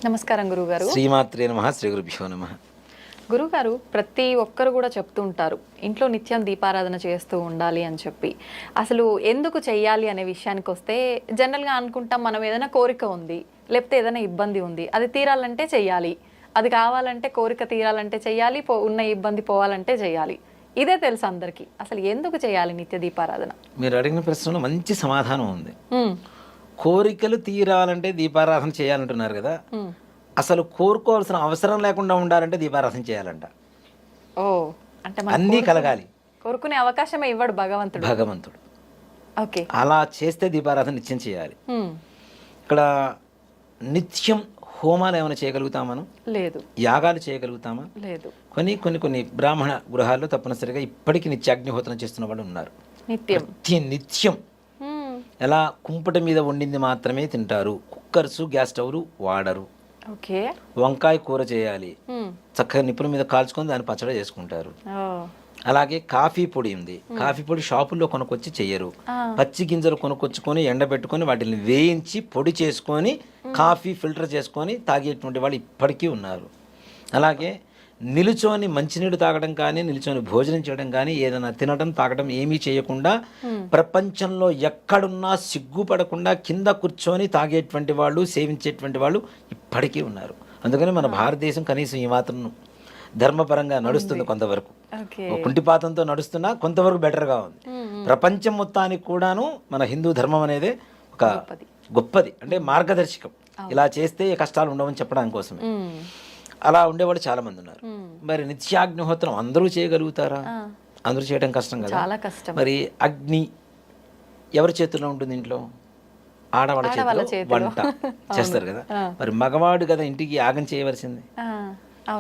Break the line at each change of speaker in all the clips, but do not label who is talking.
నమస్కారం గురుగారు.
శ్రీమాత్రే నమః. శ్రీ గురుభ్యో నమః.
గురుగారు, ప్రతి ఒక్కరు కూడా చెప్తూ ఉంటారు ఇంట్లో నిత్యం దీపారాధన చేస్తూ ఉండాలి అని చెప్పి. అసలు ఎందుకు చెయ్యాలి అనే విషయానికి వస్తే జనరల్గా అనుకుంటాం, మనం ఏదైనా కోరిక ఉంది, లేకపోతే ఏదైనా ఇబ్బంది ఉంది, అది తీరాలంటే చెయ్యాలి, అది కావాలంటే కోరిక తీరాలంటే చెయ్యాలి, ఉన్న ఇబ్బంది పోవాలంటే చెయ్యాలి. ఇదే తెలుసు అందరికీ. అసలు ఎందుకు చేయాలి నిత్య దీపారాధన?
మీరు అడిగిన ప్రశ్నలో మంచి సమాధానం ఉంది. కోరికలు తీరాలంటే దీపారాధన చేయాలంటున్నారు కదా. అసలు కోరుకోవాల్సిన అవసరం లేకుండా ఉండాలంటే దీపారాధన చేయాలంట.
ఓ, అంటే
అన్నీ కలగాలి.
కోరుకునే అవకాశమే ఇవ్వడు భగవంతుడు. ఓకే,
అలా చేస్తే దీపారాధన నిత్యం చేయాలి. ఇక్కడ నిత్యం హోమాలు ఏమైనా చేయగలుగుతామా? మనం లేదు. యాగాలు చేయగలుగుతామా? లేదు. కొన్ని బ్రాహ్మణ గృహాల్లో తప్పనిసరిగా ఇప్పటికీ నిత్యాగ్నిహోత్రం చేస్తున్న వాళ్ళు ఉన్నారు. నిత్యం ఎలా కుంపటి మీద వండింది మాత్రమే తింటారు. కుక్కర్స్, గ్యాస్ స్టవ్లు వాడరు. వంకాయ కూర చేయాలి, చక్కగా నిప్పుల మీద కాల్చుకొని దాన్ని పచ్చడి చేసుకుంటారు. అలాగే కాఫీ పొడి ఉంది, కాఫీ పొడి షాపుల్లో కొనుక్కొచ్చి చెయ్యరు. పచ్చి గింజలు కొనుక్కొచ్చుకొని ఎండబెట్టుకొని వాటిని వేయించి పొడి చేసుకొని కాఫీ ఫిల్టర్ చేసుకొని తాగేటువంటి వాళ్ళు ఇప్పటికీ ఉన్నారు. అలాగే నిలుచొని మంచినీళ్ళు తాగడం కానీ, నిలుచొని భోజనం చేయడం కానీ, ఏదైనా తినడం తాగడం ఏమీ చేయకుండా ప్రపంచంలో ఎక్కడున్నా సిగ్గుపడకుండా కింద కూర్చొని తాగేటువంటి వాళ్ళు, సేవించేటువంటి వాళ్ళు ఇప్పటికీ ఉన్నారు. అందుకని మన భారతదేశం కనీసం ఈ మాత్రం ధర్మపరంగా నడుస్తుంది. కొంతవరకు కుంటిపాతంతో నడుస్తున్నా కొంతవరకు బెటర్గా ఉంది. ప్రపంచం మొత్తానికి కూడాను మన హిందూ ధర్మం అనేది ఒక గొప్పది, అంటే మార్గదర్శకం. ఇలా చేస్తే కష్టాలు ఉండవని చెప్పడానికి కోసమే. అలా ఉండేవాళ్ళు చాలా మంది ఉన్నారు. మరి నిత్యాగ్నిహోత్రం అందరూ చేయగలుగుతారా? అందరూ చేయడం కష్టం కదా. మరి అగ్ని ఎవరి చేతుల్లో ఉంటుంది? ఇంట్లో ఆడవాళ్ళ చేతిలో వంట చేస్తారు కదా. మరి మగవాడు కదా ఇంటికి యాగం చేయవలసింది.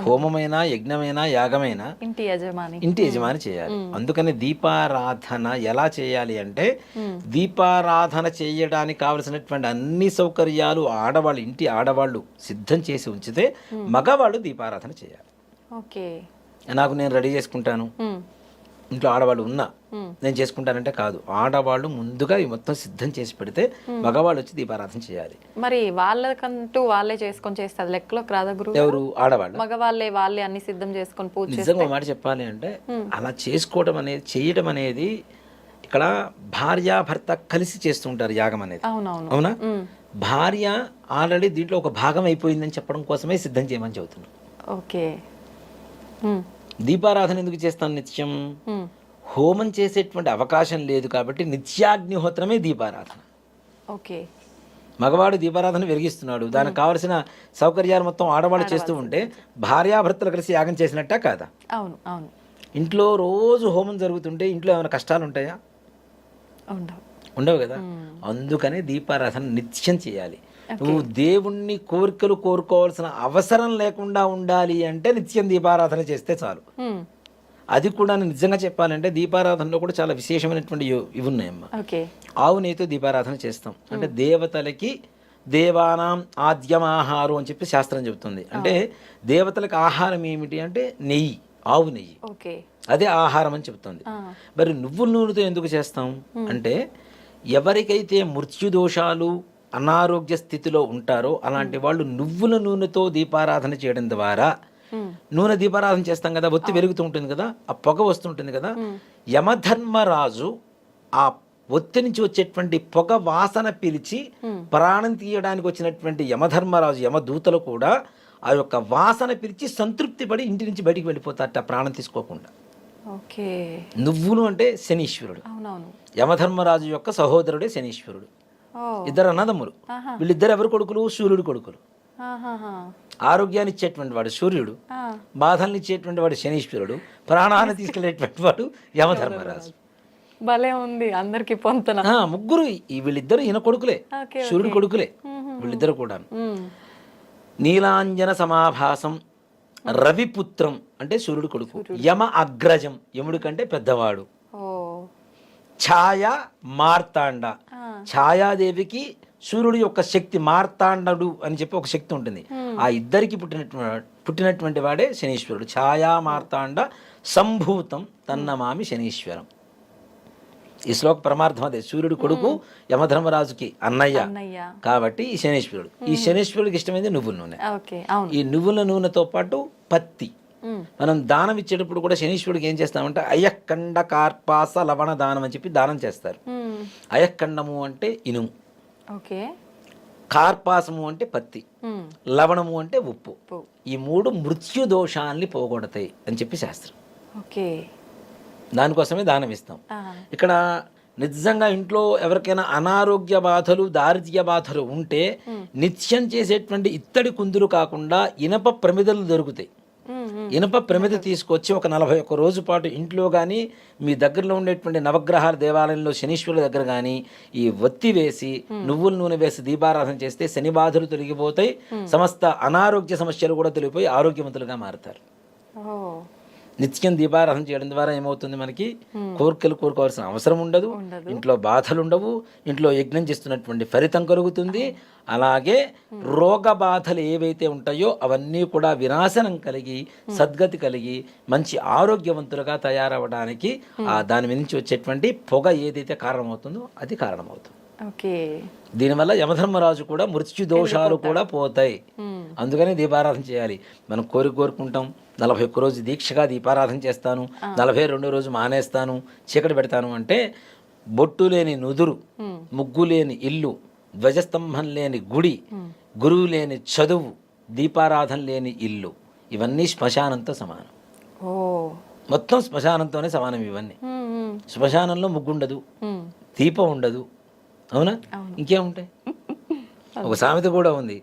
హోమమైనా, యజ్ఞమైనా, యాగమైనా ఇంటి యజమాని చేయాలి. అందుకని దీపారాధన ఎలా చేయాలి అంటే, దీపారాధన చేయడానికి కావలసినటువంటి అన్ని సౌకర్యాలు ఆడవాళ్ళు, ఇంటి ఆడవాళ్ళు సిద్ధం చేసి ఉంచితే మగవాళ్ళు దీపారాధన చేయాలి. నాకు నేను రెడీ చేసుకుంటాను, ఇంట్లో ఆడవాళ్ళు ఉన్నా నేను చేసుకుంటానంటే కాదు. ఆడవాళ్ళు ముందుగా ఈ మొత్తం సిద్ధం చేసి పెడితే మగవాళ్ళు వచ్చి దీపారాధన చేయాలి.
మరి వాళ్ళకంటూ వాళ్ళే చేసుకొని చేస్తారు లెక్కలోకి రాదా గురువు?
ఎవరు? ఆడవాళ్ళు.
వాళ్ళే అన్ని సిద్ధం చేసుకొని పూజ.
నిజంగా మాట చెప్పాలి అంటే అలా చేసుకోవడం అనేది, చేయడం అనేది ఇక్కడ భార్యాభర్త కలిసి చేస్తుంటారు యాగం అనేది. అవునా? భార్య ఆల్రెడీ దీంట్లో ఒక భాగం అయిపోయిందని చెప్పడం కోసమే సిద్ధం చేయమని చెబుతున్నాం. ఓకే. దీపారాధన ఎందుకు చేస్తాను నిత్యం? హోమం చేసేటువంటి అవకాశం లేదు కాబట్టి నిత్యాగ్నిహోత్రమే దీపారాధన. ఓకే. మగవాడు దీపారాధన వెలిగిస్తున్నాడు, దానికి కావలసిన సౌకర్యాలు మొత్తం ఆడవాళ్ళు చేస్తూ ఉంటే భార్యాభర్తలు కలిసి యాగం చేసినట్టా కాదా? అవును, అవును. ఇంట్లో రోజు హోమం జరుగుతుంటే ఇంట్లో ఏమైనా కష్టాలు ఉంటాయా? ఉండవు కదా. అందుకనే దీపారాధన నిత్యం చేయాలి. నువ్వు దేవుణ్ణి కోరికలు కోరుకోవాల్సిన అవసరం లేకుండా ఉండాలి అంటే నిత్యం దీపారాధన చేస్తే చాలు. అది కూడా నిజంగా చెప్పాలంటే దీపారాధనలో కూడా చాలా విశేషమైనటువంటి ఇవి ఉన్నాయమ్మా. ఆవు నెయ్యితో దీపారాధన చేస్తాం. అంటే దేవతలకి దేవానాం ఆద్యమాహారం అని చెప్పి శాస్త్రం చెబుతుంది. అంటే దేవతలకు ఆహారం ఏమిటి అంటే నెయ్యి, ఆవు నెయ్యి, అదే ఆహారం అని చెబుతుంది. మరి నువ్వుల నూనెతో ఎందుకు చేస్తాం అంటే, ఎవరికైతే మృత్యుదోషాలు, అనారోగ్య స్థితిలో ఉంటారో అలాంటి వాళ్ళు నువ్వుల నూనెతో దీపారాధన చేయడం ద్వారా, నూనె దీపారాధన చేస్తాం కదా, ఒత్తి వెలుగుతూ ఉంటుంది కదా, ఆ పొగ వస్తుంటుంది కదా, యమధర్మరాజు ఆ ఒత్తి నుంచి వచ్చేటువంటి పొగ వాసన పిలిచి ప్రాణం తీయడానికి వచ్చినటువంటి యమధర్మరాజు, యమదూతలు కూడా ఆ యొక్క వాసన పిలిచి సంతృప్తి పడి ఇంటి నుంచి బయటికి వెళ్ళిపోతారట ప్రాణం తీసుకోకుండా. నువ్వులు అంటే శనీశ్వరుడు, యమధర్మరాజు యొక్క సహోదరుడే శనీశ్వరుడు. ఇద్దరు అన్నదమ్ములు. వీళ్ళిద్దరు ఎవరు కొడుకులు? సూర్యుడు కొడుకులు. ఆరోగ్యాన్ని ఇచ్చేటువంటి వాడు సూర్యుడు, బాధల్ని ఇచ్చేటువంటి వాడు శనీశ్వరుడు, ప్రాణాన్ని తీసుకెళ్లేటువంటి వాడు యమధర్మరాజు.
భలే ఉంది అందరికి పొంతన.
ముగ్గురు వీళ్ళిద్దరు ఈయన కొడుకులే, సూర్యుడు కొడుకులే వీళ్ళిద్దరు కూడా. నీలాంజన సమాభాసం రవిపుత్రం అంటే సూర్యుడు కొడుకు. యమ అగ్రజం, యముడి కంటే పెద్దవాడు. ఛాయ మార్తాండ, ఛాయాదేవికి సూర్యుడి యొక్క శక్తి, మార్తాండడు అని చెప్పి ఒక శక్తి ఉంటుంది. ఆ ఇద్దరికి పుట్టినటువంటి వాడే శనీశ్వరుడు. ఛాయా మార్తాండ సంభూతం తన్నమామి శనీశ్వరం. ఈ శ్లోక పరమార్థం అదే, సూర్యుడు కొడుకు యమధర్మరాజుకి అన్నయ్య కాబట్టి ఈ శనేశ్వరుడు. ఈ శనేశ్వరుడికి ఇష్టమైంది నువ్వుల నూనె. ఈ నువ్వుల నూనెతో పాటు పత్తి. మనం దానం ఇచ్చేటప్పుడు కూడా శనీశ్వరుడికి ఏం చేస్తామంటే అయఃకండ కార్పాస లవణ దానం అని చెప్పి దానం చేస్తారు. అయఃకండము అంటే ఇనుము, కార్పాసము అంటే పత్తి, లవణము అంటే ఉప్పు. ఈ 3 మృత్యు దోషాల్ని పోగొడతాయి అని చెప్పి శాస్త్రం. దానికోసమే దానం ఇస్తాం. ఇక్కడ నిజంగా ఇంట్లో ఎవరికైనా అనారోగ్య బాధలు, దారిద్ర్య బాధలు ఉంటే నిత్యం చేసేటువంటి ఇత్తడి కుందులు కాకుండా ఇనప ప్రమిదలు దొరుకుతాయి. ఇనప ప్రమిద తీసుకొచ్చి ఒక 41 రోజు పాటు ఇంట్లో కానీ మీ దగ్గరలో ఉండేటువంటి నవగ్రహాల దేవాలయంలో శనీశ్వరుల దగ్గర కానీ ఈ ఒత్తి వేసి నువ్వుల నూనె వేసి దీపారాధన చేస్తే శని బాధలు తొలగిపోతాయి, సమస్త అనారోగ్య సమస్యలు కూడా తొలగిపోయి ఆరోగ్యవంతులుగా మారుతారు. నిత్యం దీపారాధన చేయడం ద్వారా ఏమవుతుంది, మనకి కోరికలు కోరుకోవాల్సిన అవసరం ఉండదు, ఇంట్లో బాధలు ఉండవు, ఇంట్లో యజ్ఞం చేస్తున్నటువంటి ఫలితం కలుగుతుంది. అలాగే రోగ బాధలు ఏవైతే ఉంటాయో అవన్నీ కూడా వినాశనం కలిగి సద్గతి కలిగి మంచి ఆరోగ్యవంతులుగా తయారవడానికి దాని నుంచి వచ్చేటువంటి పొగ ఏదైతే కారణమవుతుందో అది కారణమవుతుంది. దీనివల్ల యమధర్మరాజు కూడా మృత్యు దోషాలు కూడా పోతాయి. అందుకని దీపారాధన చేయాలి. మనం కోరుకుంటాం 41 రోజు దీక్షగా దీపారాధన చేస్తాను, 42 రోజు మానేస్తాను, చీకటి పెడతాను అంటే బొట్టు లేని నుదురు, ముగ్గు లేని ఇల్లు, ధ్వజస్తంభం లేని గుడి, గురువు లేని చదువు, దీపారాధన లేని ఇల్లు, ఇవన్నీ శ్మశానంతో సమానం. మొత్తం శ్మశానంతోనే సమానం ఇవన్నీ. శ్మశానంలో ముగ్గు ఉండదు, దీపం ఉండదు, అవునా? ఇంకేముంటాయి? ఒక సామెత కూడా ఉంది,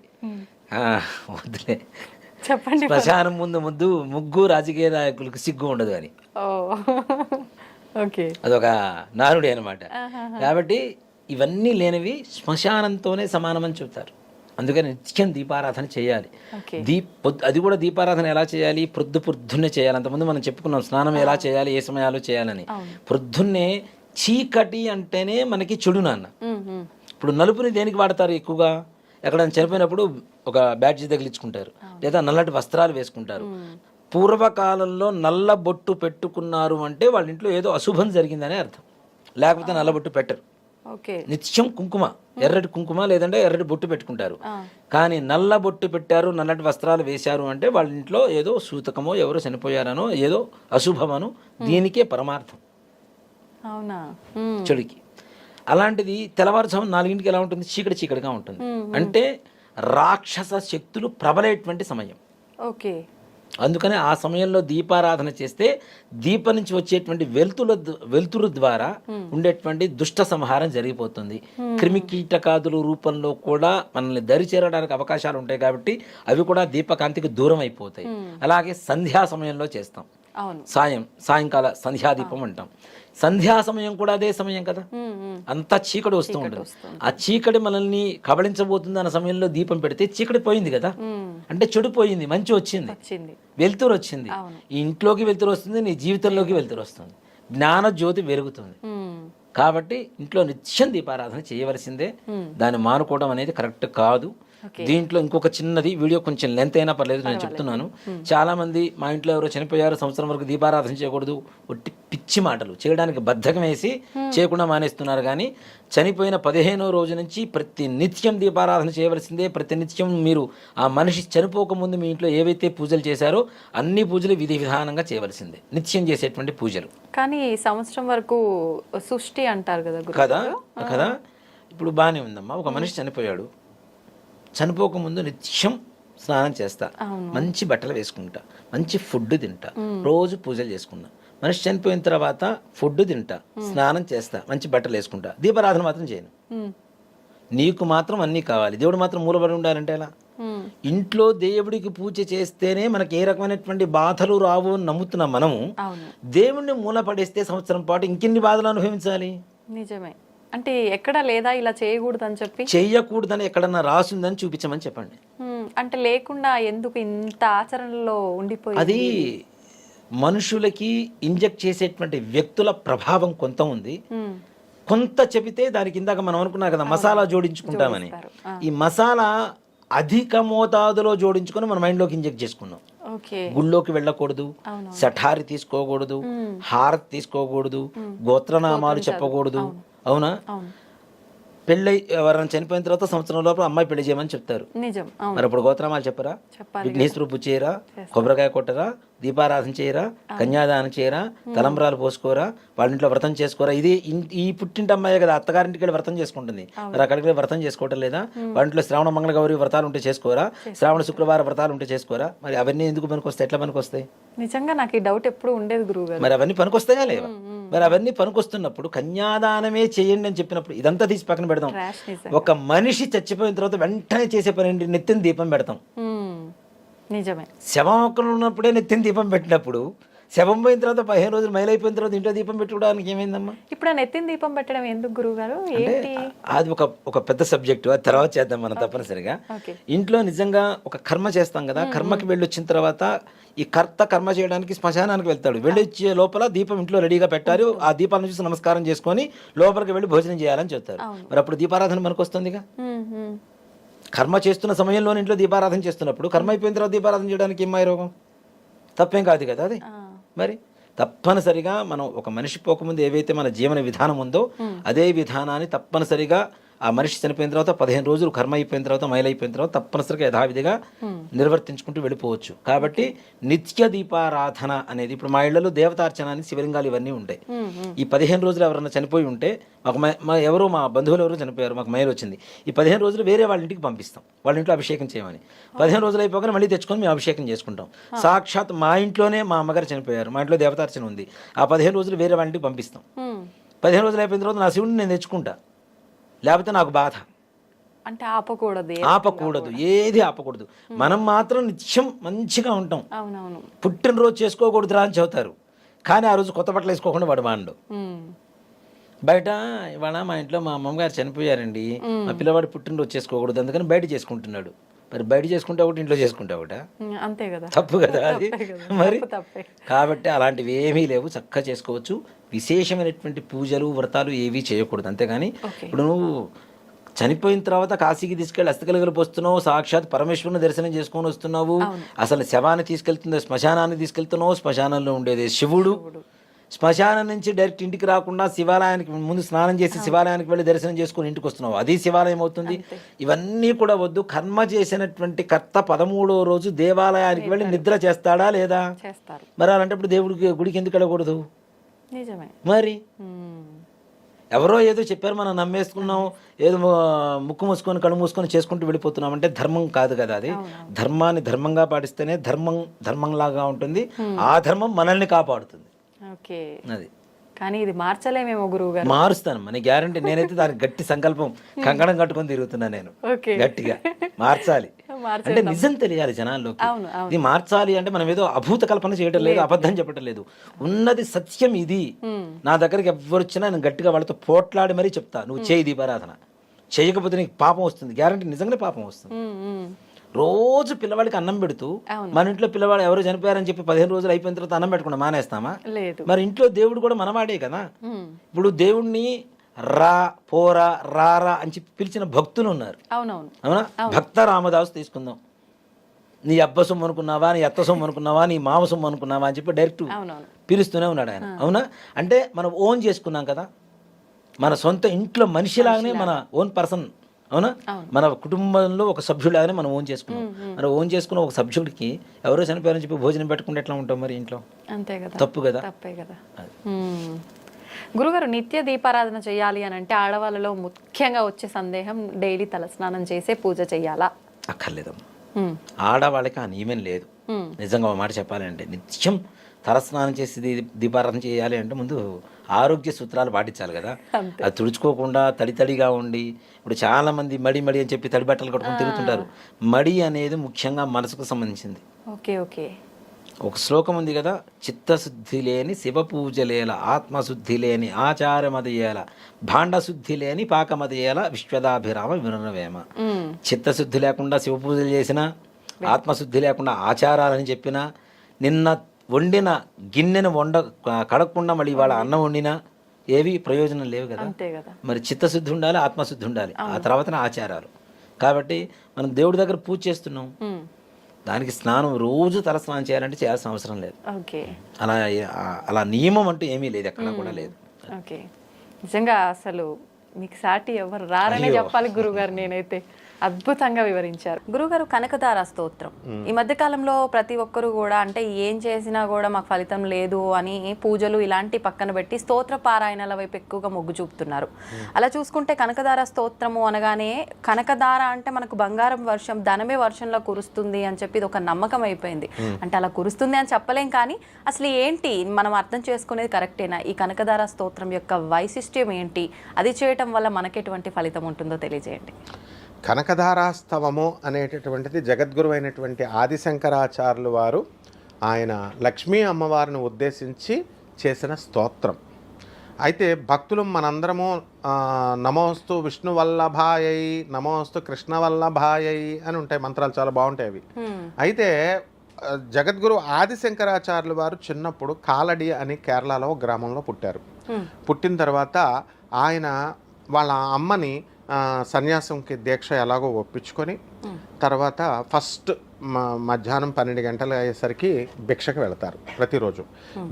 వద్దులే చెప్పండి. శ్మశానం ముందు ముగ్గు రాజకీయ నాయకులకు సిగ్గు ఉండదు అని. అదొక నానుడి అనమాట. కాబట్టి ఇవన్నీ లేనివి శ్మశానంతోనే సమానమని చెప్తారు. అందుకని నిత్యం దీపారాధన చేయాలి. అది కూడా దీపారాధన ఎలా చేయాలి, పొద్దున్నే చేయాలి. అంతకుముందు మనం చెప్పుకున్నాం స్నానం ఎలా చేయాలి, ఏ సమయాల్లో చేయాలని. పొద్దున్నే చీకటి అంటేనే మనకి చెడు నాన్న. ఇప్పుడు నలుపుని దేనికి వాడతారు ఎక్కువగా? ఎక్కడైనా చనిపోయినప్పుడు ఒక బ్యాడ్జీ తగిలించుకుంటారు, లేదా నల్లటి వస్త్రాలు వేసుకుంటారు. పూర్వకాలంలో నల్ల బొట్టు పెట్టుకున్నారు అంటే వాళ్ళ ఇంట్లో ఏదో అశుభం జరిగిందనే అర్థం, లేకపోతే నల్ల బొట్టు పెట్టరు. నిత్యం కుంకుమ, ఎర్రటి కుంకుమ లేదంటే ఎర్రటి బొట్టు పెట్టుకుంటారు. కానీ నల్ల బొట్టు పెట్టారు, నల్లటి వస్త్రాలు వేశారు అంటే వాళ్ళ ఇంట్లో ఏదో సూతకమో ఎవరో చనిపోయారనో ఏదో అశుభమనో దీనికే పరమార్థం చెడుకి. అలాంటిది తెల్లవారుజాము 4 ఎలా ఉంటుంది? చీకటిగా ఉంటుంది. అంటే రాక్షస శక్తులు ప్రబలేటువంటి సమయం. అందుకని ఆ సమయంలో దీపారాధన చేస్తే దీపం నుంచి వచ్చేటువంటి వెలుతురు ద్వారా ఉండేటువంటి దుష్ట సంహారం జరిగిపోతుంది. క్రిమి కీటకాదుల రూపంలో కూడా మనల్ని దరి చేరడానికి అవకాశాలు ఉంటాయి కాబట్టి అవి కూడా దీపకాంతికి దూరం అయిపోతాయి. అలాగే సంధ్యా సమయంలో చేస్తాం, సాయంకాల సంధ్యాదీపం అంటాం. సంధ్యా సమయం కూడా అదే సమయం కదా, అంతా చీకటి వస్తూ ఉంటుంది. ఆ చీకటి మనల్ని కబళించబోతుంది అన్న సమయంలో దీపం పెడితే చీకటి పోయింది కదా, అంటే చెడు పోయింది, మంచి వచ్చింది, వెలుతురు వచ్చింది. ఈ ఇంట్లోకి వెలుతురు వస్తుంది, నీ జీవితంలోకి వెలుతురు వస్తుంది, జ్ఞాన జ్యోతి వెలుగుతుంది. కాబట్టి ఇంట్లో నిత్యం దీపారాధన చేయవలసిందే. దాన్ని మానుకోవడం అనేది కరెక్ట్ కాదు. దీంట్లో ఇంకొక చిన్నది, వీడియో కొంచెం లెంత్ అయినా పర్లేదు, నేను చెప్తున్నాను. చాలా మంది మా ఇంట్లో ఎవరో చనిపోయారు, సంవత్సరం వరకు దీపారాధన చేయకూడదు, ఒట్టి పిచ్చి మాటలు చేయడానికి బద్ధకం వేసి చేయకుండా మానేస్తున్నారు. కానీ చనిపోయిన 15వ రోజు నుంచి ప్రతి నిత్యం దీపారాధన చేయవలసిందే. ప్రతి నిత్యం మీరు ఆ మనిషి చనిపోకముందు మీ ఇంట్లో ఏవైతే పూజలు చేశారో అన్ని పూజలు విధి విధానంగా చేయవలసిందే, నిత్యం చేసేటువంటి పూజలు.
కానీ సంవత్సరం వరకు సృష్టి అంటారు
కదా. ఇప్పుడు బాగానే ఉందమ్మా, ఒక మనిషి చనిపోయాడు, చనిపోకముందు నిత్యం స్నానం చేస్తా, మంచి బట్టలు వేసుకుంటా, మంచి ఫుడ్ తింటా, రోజు పూజలు చేసుకున్నా. మనిషి చనిపోయిన తర్వాత ఫుడ్ తింటా, స్నానం చేస్తా, మంచి బట్టలు వేసుకుంటా, దీపారాధన మాత్రం చేయను. నీకు మాత్రం అన్నీ కావాలి, దేవుడు మాత్రం మూలబడి ఉండాలంటే ఎలా? ఇంట్లో దేవుడికి పూజ చేస్తేనే మనకి ఏ రకమైనటువంటి బాధలు రావు అని నమ్ముతున్నాం మనము. దేవుడిని మూలపడేస్తే సంవత్సరం పాటు ఇంకెన్ని బాధలు అనుభవించాలి?
నిజమే. అంటే ఎక్కడ లేదా ఇలా చేయకూడదని చెప్పి?
చెయ్యకూడదని ఎక్కడన్నా రాసిందని చూపించమని చెప్పండి.
అంటే లేకుండా ఎందుకు ఇంత ఆచరణలో ఉండిపోయి?
అది మనుషులకి ఇంజెక్ట్ చేసేటువంటి వ్యక్తుల ప్రభావం కొంత ఉంది. కొంత చెబితే దానికి ఇందాక మనం అనుకున్నాం కదా మసాలా జోడించుకుంటామని, ఈ మసాలా అధిక మోతాదులో జోడించుకొని మన మైండ్లోకి ఇంజెక్ట్ చేసుకున్నాం.
ఓకే.
గుళ్ళోకి వెళ్ళకూడదు, సఠారి తీసుకోకూడదు, హారతి తీసుకోకూడదు, గోత్రనామాలు చెప్పకూడదు. అవునా? పెళ్ళి ఎవరైనా చనిపోయిన తర్వాత సంవత్సరం లోపల అమ్మాయి పెళ్లి చేయమని చెప్తారు.
నిజం.
మరి అప్పుడు గోత్రనామాలు చెప్పరా? విఘ్నేశ్వరు పూజ చేయరా? కొబ్బరికాయ కొట్టరా? దీపారాధన చేయరా? కన్యాదానం చేయరా? తలంబ్రాలు పోసుకోరా? వాళ్ళ ఇంట్లో వ్రతం చేసుకోరా? ఇది ఈ పుట్టింటి అమ్మాయి కదా అత్తగారింటికి వెళ్ళి వ్రతం చేసుకుంటుంది. మరి అక్కడికి వెళ్ళి వ్రతం చేసుకోవటం లేదా? వాళ్ళ ఇంట్లో శ్రావణ మంగళ గౌరి వ్రతాలు ఉంటే చేసుకోరా? శ్రావణ శుక్రవార వ్రతాలు ఉంటే చేసుకోరా? మరి అవన్నీ ఎందుకు పనికొస్తాయి? ఎట్లా పనికొస్తాయి?
నిజంగా నాకు ఈ డౌట్ ఎప్పుడు ఉండేది గురువుగారు.
మరి అవన్నీ పనికొస్తాయా లేవా? మరి అవన్నీ పనికొస్తున్నప్పుడు కన్యాదానమే చేయండి అని చెప్పినప్పుడు ఇదంతా తీసి పక్కన పెడతాం. ఒక మనిషి చచ్చిపోయిన తర్వాత వెంటనే చేసే పని ఏంటి? నెత్తిన దీపం పెడతాం.
నిజమే.
శవం అక్కడ ఉన్నప్పుడే నెత్తిన దీపం పెట్టినప్పుడు శవం పోయిన తర్వాత 15 రోజులు మైలైపోయిన తర్వాత ఇంట్లో దీపం పెట్టుకోవడానికి ఏమైందమ్మా?
ఇప్పుడు ఆ నెత్తిన దీపం పెట్టడం ఎందుకు గురువుగారు? ఏంటి
అది? ఒక పెద్ద సబ్జెక్టు, అది తర్వాత చేద్దాం మనం తప్పనిసరిగా. ఇంట్లో నిజంగా ఒక కర్మ చేస్తాం కదా, కర్మకి వెళ్ళి వచ్చిన తర్వాత ఈ కర్మ చేయడానికి శ్మశానానికి వెళ్తాడు. వెళ్ళొచ్చే లోపల దీపం ఇంట్లో రెడీగా పెట్టారు, ఆ దీపాలను చూసి నమస్కారం చేసుకొని లోపలికి వెళ్ళి భోజనం చేయాలని చెప్తారు. మరి అప్పుడు దీపారాధన మనకు వస్తుందిగా. కర్మ చేస్తున్న సమయంలోనే ఇంట్లో దీపారాధన చేస్తున్నప్పుడు కర్మ అయిపోయిన తర్వాత దీపారాధన చేయడానికి ఏమాయి రోగం? తప్పేం కాదు కదా అది. మరి తప్పనిసరిగా మనం ఒక మనిషి పోకముందు ఏవైతే మన జీవన విధానం ఉందో అదే విధానాన్ని తప్పనిసరిగా ఆ మనిషి చనిపోయిన తర్వాత 15 రోజులు కర్మ అయిపోయిన తర్వాత మైలైపోయిన తర్వాత తప్పనిసరిగా యథావిధిగా నిర్వర్తించుకుంటూ వెళ్ళిపోవచ్చు. కాబట్టి నిత్య దీపారాధన అనేది ఇప్పుడు మా ఇళ్లలో దేవతార్చన అని శివలింగాలు ఇవన్నీ ఉంటాయి. ఈ 15 రోజులు ఎవరన్నా చనిపోయి ఉంటే మాకు మా బంధువులు ఎవరో చనిపోయారు, మాకు మైలు వచ్చింది, ఈ 15 రోజులు వేరే వాళ్ళ ఇంటికి పంపిస్తాం, వాళ్ళ ఇంట్లో అభిషేకం చేయమని. 15 రోజులు అయిపోగానే మళ్ళీ తెచ్చుకొని మేము అభిషేకం చేసుకుంటాం. సాక్షాత్ మా ఇంట్లోనే మా అమ్మగారు చనిపోయారు, మా ఇంట్లో దేవతార్చన ఉంది, ఆ 15 రోజులు వేరే వాళ్ళ ఇంటికి పంపిస్తాం. 15 రోజులు అయిపోయిన తర్వాత నా శివుడిని నేను తెచ్చుకుంటా, లేకపోతే నాకు బాధ.
అంటే ఆపకూడదు, ఏది ఆపకూడదు. మనం మాత్రం నిత్యం మంచిగా ఉంటాం. పుట్టినరోజు చేసుకోకూడదురా అని చెబుతారు, కానీ ఆ రోజు కొత్త బట్టలు వేసుకోకుండా వాడు మాండు. బయట ఇవాళ మా ఇంట్లో మా అమ్మగారు చనిపోయారండి, మా పిల్లవాడు పుట్టినరోజు చేసుకోకూడదు అందుకని బయట చేసుకుంటున్నాడు. మరి బయట చేసుకుంటే ఒకటి, ఇంట్లో చేసుకుంటే ఒకటి, అంతే కదా, తప్పు కదా అది. మరి కాబట్టి అలాంటివి ఏమీ లేవు, చక్కగా చేసుకోవచ్చు. విశేషమైనటువంటి పూజలు వ్రతాలు ఏవీ చేయకూడదు. అంతేగాని ఇప్పుడు నువ్వు చనిపోయిన తర్వాత కాశీకి తీసుకెళ్ళి అస్థికలుగలు పోస్తున్నావు, సాక్షాత్ పరమేశ్వరుని దర్శనం చేసుకొని వస్తున్నావు. అసలు శవాన్ని తీసుకెళ్తుంది శ్మశానాన్ని తీసుకెళ్తున్నావు, శ్మశానంలో ఉండేది శివుడు. శ్మశానం నుంచి డైరెక్ట్ ఇంటికి రాకుండా శివాలయానికి ముందు స్నానం చేసి శివాలయానికి వెళ్ళి దర్శనం చేసుకుని ఇంటికి వస్తున్నావు, అది శివాలయం అవుతుంది. ఇవన్నీ కూడా వద్దు. కర్మ చేసినటువంటి కర్త 13వ రోజు దేవాలయానికి వెళ్ళి నిద్ర చేస్తాడా లేదా? మరి అలాంటప్పుడు దేవుడికి గుడికి ఎందుకు వెళ్ళకూడదు? మరి ఎవరో ఏదో చెప్పారు మనం నమ్మేసుకున్నాం, ఏదో ముక్కు మూసుకొని కళ్ళు మూసుకొని చేసుకుంటూ వెళ్ళిపోతున్నాం అంటే ధర్మం కాదు కదా అది. ధర్మాన్ని ధర్మంగా పాటిస్తేనే ధర్మంలాగా ఉంటుంది, ఆ ధర్మం మనల్ని కాపాడుతుంది. అది కానీ ఇది మార్చలేమేమో గురువు గారు.
మారుస్తాను మన గ్యారంటీ. నేనైతే దానికి గట్టి సంకల్పం కంకణం కట్టుకొని తిరుగుతున్నా నేను, గట్టిగా మార్చాలి అంటే నిజం తెలియాలి జనాల్లోకి. ఇది మార్చాలి అంటే మనం ఏదో అభూత కల్పన చేయడం లేదు, అబద్ధం చెప్పడం లేదు, ఉన్నది సత్యం ఇది. నా దగ్గరికి ఎవరు వచ్చినా నేను గట్టిగా వాళ్ళతో పోట్లాడి మరీ చెప్తా, నువ్వు చేయి దీపారాధన, చేయకపోతే నీకు పాపం వస్తుంది, గ్యారంటీ నిజంగానే పాపం వస్తుంది. రోజు పిల్లవాడికి అన్నం పెడుతూ మన ఇంట్లో పిల్లవాడు ఎవరు చనిపోయారని చెప్పి 15 రోజులు అయిపోయిన తర్వాత అన్నం పెట్టకుండా మానేస్తామా? మరి ఇంట్లో దేవుడు కూడా మనవాడే కదా. ఇప్పుడు దేవుడిని రా పోరా రారా అని చెప్పి పిలిచిన భక్తులు ఉన్నారు, అవునా? భక్త రామదాసు తీసుకుందాం, నీ అబ్బ సొమ్ము అనుకున్నావా, నీ అత్త సొమ్ము అనుకున్నావా, నీ మామ సొమ్ము అనుకున్నావా అని చెప్పి డైరెక్ట్ పిలుస్తూనే ఉన్నాడు ఆయన, అవునా? అంటే మనం ఓన్ చేసుకున్నాం కదా, మన సొంత ఇంట్లో మనిషిలాగానే మన ఓన్ పర్సన్, అవునా? మన కుటుంబంలో ఒక సభ్యులాగానే మనం ఓన్ చేసుకున్నాం. మరి ఓన్ చేసుకున్న ఒక సభ్యుడికి ఎవరో చనిపోయారని చెప్పి భోజనం పెట్టుకుంటే ఎట్లా ఉంటాం మరి ఇంట్లో? అంతే కదా, తప్పు కదా.
గురుగారు, నిత్య దీపారాధన చేయాలి అని అంటే ఆడవాళ్ళలో ముఖ్యంగా వచ్చే సందేహం, డైలీ తలస్నానం చేసే పూజ చేయాలా?
అక్కర్లేదమ్మా, ఆడవాళ్ళకి ఆ నియమం లేదు. నిజంగా మాట చెప్పాలంటే నిత్యం తలస్నానం చేసి దీపారాధన చేయాలి అంటే ముందు ఆరోగ్య సూత్రాలు పాటించాలి కదా. అది తుడుచుకోకుండా తడితడిగా ఉండి, ఇప్పుడు చాలా మంది మడి అని చెప్పి తడి బట్టలు కట్టుకొని తిరుగుతుంటారు. మడి అనేది ముఖ్యంగా మనసుకు సంబంధించింది. ఒక శ్లోకం ఉంది కదా, చిత్తశుద్ధి లేని శివ పూజలేల, ఆత్మశుద్ధి లేని ఆచారమదయేల, భాండశుద్ధి లేని పాకమదయేల, విశ్వదాభిరామ వినవేమ. చిత్తశుద్ధి లేకుండా శివ పూజలు చేసినా, ఆత్మశుద్ధి లేకుండా ఆచారాలని చెప్పినా, నిన్న వండిన గిన్నెను కడగకుండా మళ్ళీ ఇవాళ అన్నం వండినా ఏవి ప్రయోజనం లేవు కదా. మరి చిత్తశుద్ధి ఉండాలి, ఆత్మశుద్ధి ఉండాలి, ఆ తర్వాతనే ఆచారాలు. కాబట్టి మనం దేవుడి దగ్గర పూజ చేస్తున్నాం, దానికి స్నానం రోజు తల స్నానం చేయాలంటే చేయాల్సిన అవసరం లేదు.
ఓకే.
అలా అలా నియమం అంటూ ఏమీ లేదు, ఎక్కడ కూడా లేదు.
ఓకే. నిజంగా అసలు మీకు సాటి ఎవరు రారనే చెప్పాలి గురుగారు. నేనైతే అద్భుతంగా వివరించారు గురుగారు. కనకదార స్తోత్రం ఈ మధ్య కాలంలో ప్రతి ఒక్కరు కూడా అంటే ఏం చేసినా కూడా మాకు ఫలితం లేదు అని పూజలు ఇలాంటి పక్కన పెట్టి స్తోత్ర పారాయణాల వైపు ఎక్కువగా మొగ్గు చూపుతున్నారు. అలా చూసుకుంటే కనకదార స్తోత్రము అనగానే కనకదార అంటే మనకు బంగారం వర్షం, ధనమే వర్షంలో కురుస్తుంది అని చెప్పి ఇది ఒక నమ్మకం అయిపోయింది. అంటే అలా కురుస్తుంది అని చెప్పలేం, కానీ అసలు ఏంటి మనం అర్థం చేసుకునేది కరెక్టేనా? ఈ కనకదార స్తోత్రం యొక్క వైశిష్ట్యం ఏంటి? అది చేయటం వల్ల మనకెటువంటి ఫలితం ఉంటుందో తెలియజేయండి.
కనకధారాస్తవము అనేటటువంటిది జగద్గురు అయినటువంటి ఆదిశంకరాచార్యులు వారు ఆయన లక్ష్మీ అమ్మవారిని ఉద్దేశించి చేసిన స్తోత్రం. అయితే భక్తులు మనందరము నమోస్తు విష్ణు వల్లభాయై, నమోస్తు కృష్ణ వల్లభాయై అని ఉంటాయి మంత్రాలు, చాలా బాగుంటాయి అవి. అయితే జగద్గురు ఆదిశంకరాచార్యులు వారు చిన్నప్పుడు కాలడి అని కేరళలో ఒక గ్రామంలో పుట్టారు. పుట్టిన తర్వాత ఆయన వాళ్ళ అమ్మని సన్యాసంకి దీక్ష ఎలాగో ఒప్పించుకొని తర్వాత ఫస్ట్ మధ్యాహ్నం 12 గంటలు అయ్యేసరికి భిక్షకు వెళతారు. ప్రతిరోజు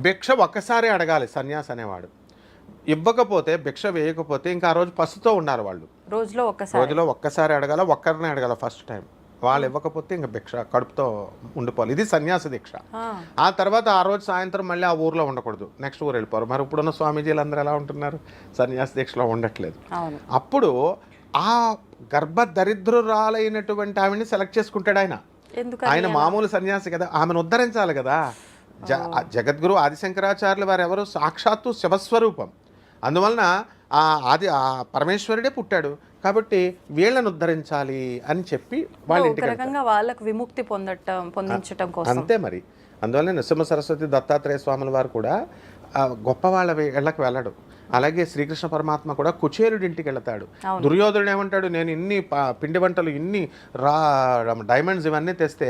భిక్ష ఒక్కసారి అడగాలి సన్యాసి అనేవాడు. ఇవ్వకపోతే, భిక్ష వేయకపోతే ఇంకా ఆ రోజు పసుతో ఉండాలి వాళ్ళు. రోజులో ఒక్కసారి అడగాల, ఒక్కరినే అడగాల ఫస్ట్ టైం. వాళ్ళు ఇవ్వకపోతే ఇంకా భిక్ష కడుపుతో ఉండిపోవాలి. ఇది సన్యాస దీక్ష. ఆ తర్వాత ఆ రోజు సాయంత్రం మళ్ళీ ఆ ఊర్లో ఉండకూడదు, నెక్స్ట్ ఊరు వెళ్ళిపోరు. మరి ఇప్పుడున్న స్వామీజీలు అందరూ ఎలా ఉంటున్నారు? సన్యాస దీక్షలో ఉండట్లేదు. అప్పుడు ఆ గర్భ దరిద్రురాలైనటువంటి ఆవిడని సెలెక్ట్ చేసుకుంటాడు ఆయన. ఆయన మామూలు సన్యాసి కదా, ఆమెను ఉద్ధరించాలి కదా. జగద్గురు ఆదిశంకరాచార్యులు వారు ఎవరు? సాక్షాత్తు శివస్వరూపం. అందువలన ఆ పరమేశ్వరుడే పుట్టాడు కాబట్టి వీళ్ళను ఉద్ధరించాలి అని చెప్పి వాళ్ళ ఇంటికి
వాళ్ళకు విముక్తి పొందించడం కోసం
అంతే మరి. అందువల్ల నృసింహ సరస్వతి దత్తాత్రేయ స్వాముల వారు కూడా గొప్ప వాళ్ళ ఇళ్ళకి వెళ్ళడు. అలాగే శ్రీకృష్ణ పరమాత్మ కూడా కుచేరుడి ఇంటికి వెళ్తాడు. దుర్యోధనుడు ఏమంటాడు? నేను ఇన్ని పిండి వంటలు, ఇన్ని డైమండ్స్ ఇవన్నీ తెస్తే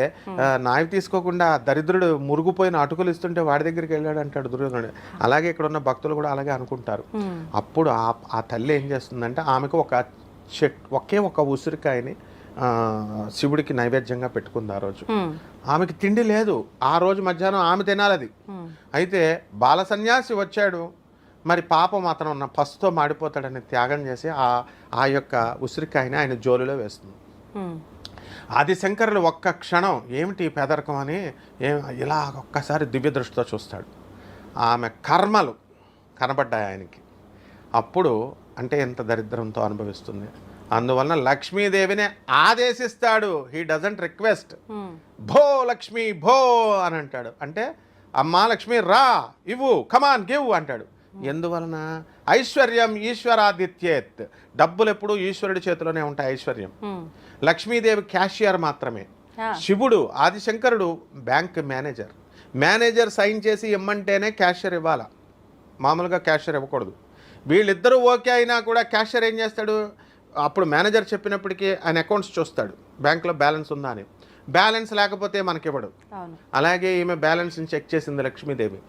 నావి తీసుకోకుండా దరిద్రుడు మురుగుపోయిన అటుకులు ఇస్తుంటే వాడి దగ్గరికి వెళ్ళాడు అంటాడు దుర్యోధనుడు. అలాగే ఇక్కడ ఉన్న భక్తులు కూడా అలాగే అనుకుంటారు. అప్పుడు ఆ తల్లి ఏం చేస్తుందంటే ఆమెకు ఒకే ఒక ఉసిరికాయని శివుడికి నైవేద్యంగా పెట్టుకుంది. ఆ రోజు ఆమెకి తిండి లేదు. ఆ రోజు మధ్యాహ్నం ఆమె తినాలది. అయితే బాల సన్యాసి వచ్చాడు, మరి పాపం అతను ఉన్న పసుతో మాడిపోతాడని త్యాగం చేసి ఆ యొక్క ఉసిరికాయని ఆయన జోలిలో వేస్తుంది. ఆదిశంకరులు ఒక్క క్షణం ఏమిటి పేదరికం అని ఇలా ఒక్కసారి దివ్య దృష్టితో చూస్తాడు. ఆమె కర్మలు కనబడ్డాయి ఆయనకి. అప్పుడు అంటే ఎంత దరిద్రంతో అనుభవిస్తుంది. అందువలన లక్ష్మీదేవిని ఆదేశిస్తాడు. He doesn't request. భో లక్ష్మి భో అని అంటాడు. అంటే అమ్మా లక్ష్మి రా, ఇవ్వు, కమాన్ గివ్ అంటాడు. ఎందువలన? ఐశ్వర్యం ఈశ్వరాదిత్యేత్. డబ్బులు ఎప్పుడు ఈశ్వరుడి చేతిలోనే ఉంటాయి. ఐశ్వర్యం. లక్ష్మీదేవి క్యాషియర్ మాత్రమే. శివుడు ఆదిశంకరుడు బ్యాంక్ మేనేజర్ సైన్ చేసి ఇమ్మంటేనే క్యాషియర్ ఇవ్వాలా, మామూలుగా క్యాషియర్ ఇవ్వకూడదు. వీళ్ళిద్దరూ ఓకే అయినా కూడా క్యాషియర్ ఏం చేస్తాడు? అప్పుడు మేనేజర్ చెప్పినప్పటికీ ఆయన అకౌంట్స్ చూస్తాడు, బ్యాంక్లో బ్యాలెన్స్ ఉందా అని. బ్యాలెన్స్ లేకపోతే మనకి ఇవ్వడు. అలాగే ఈమె బ్యాలెన్స్ని చెక్ చేసింది లక్ష్మీదేవి.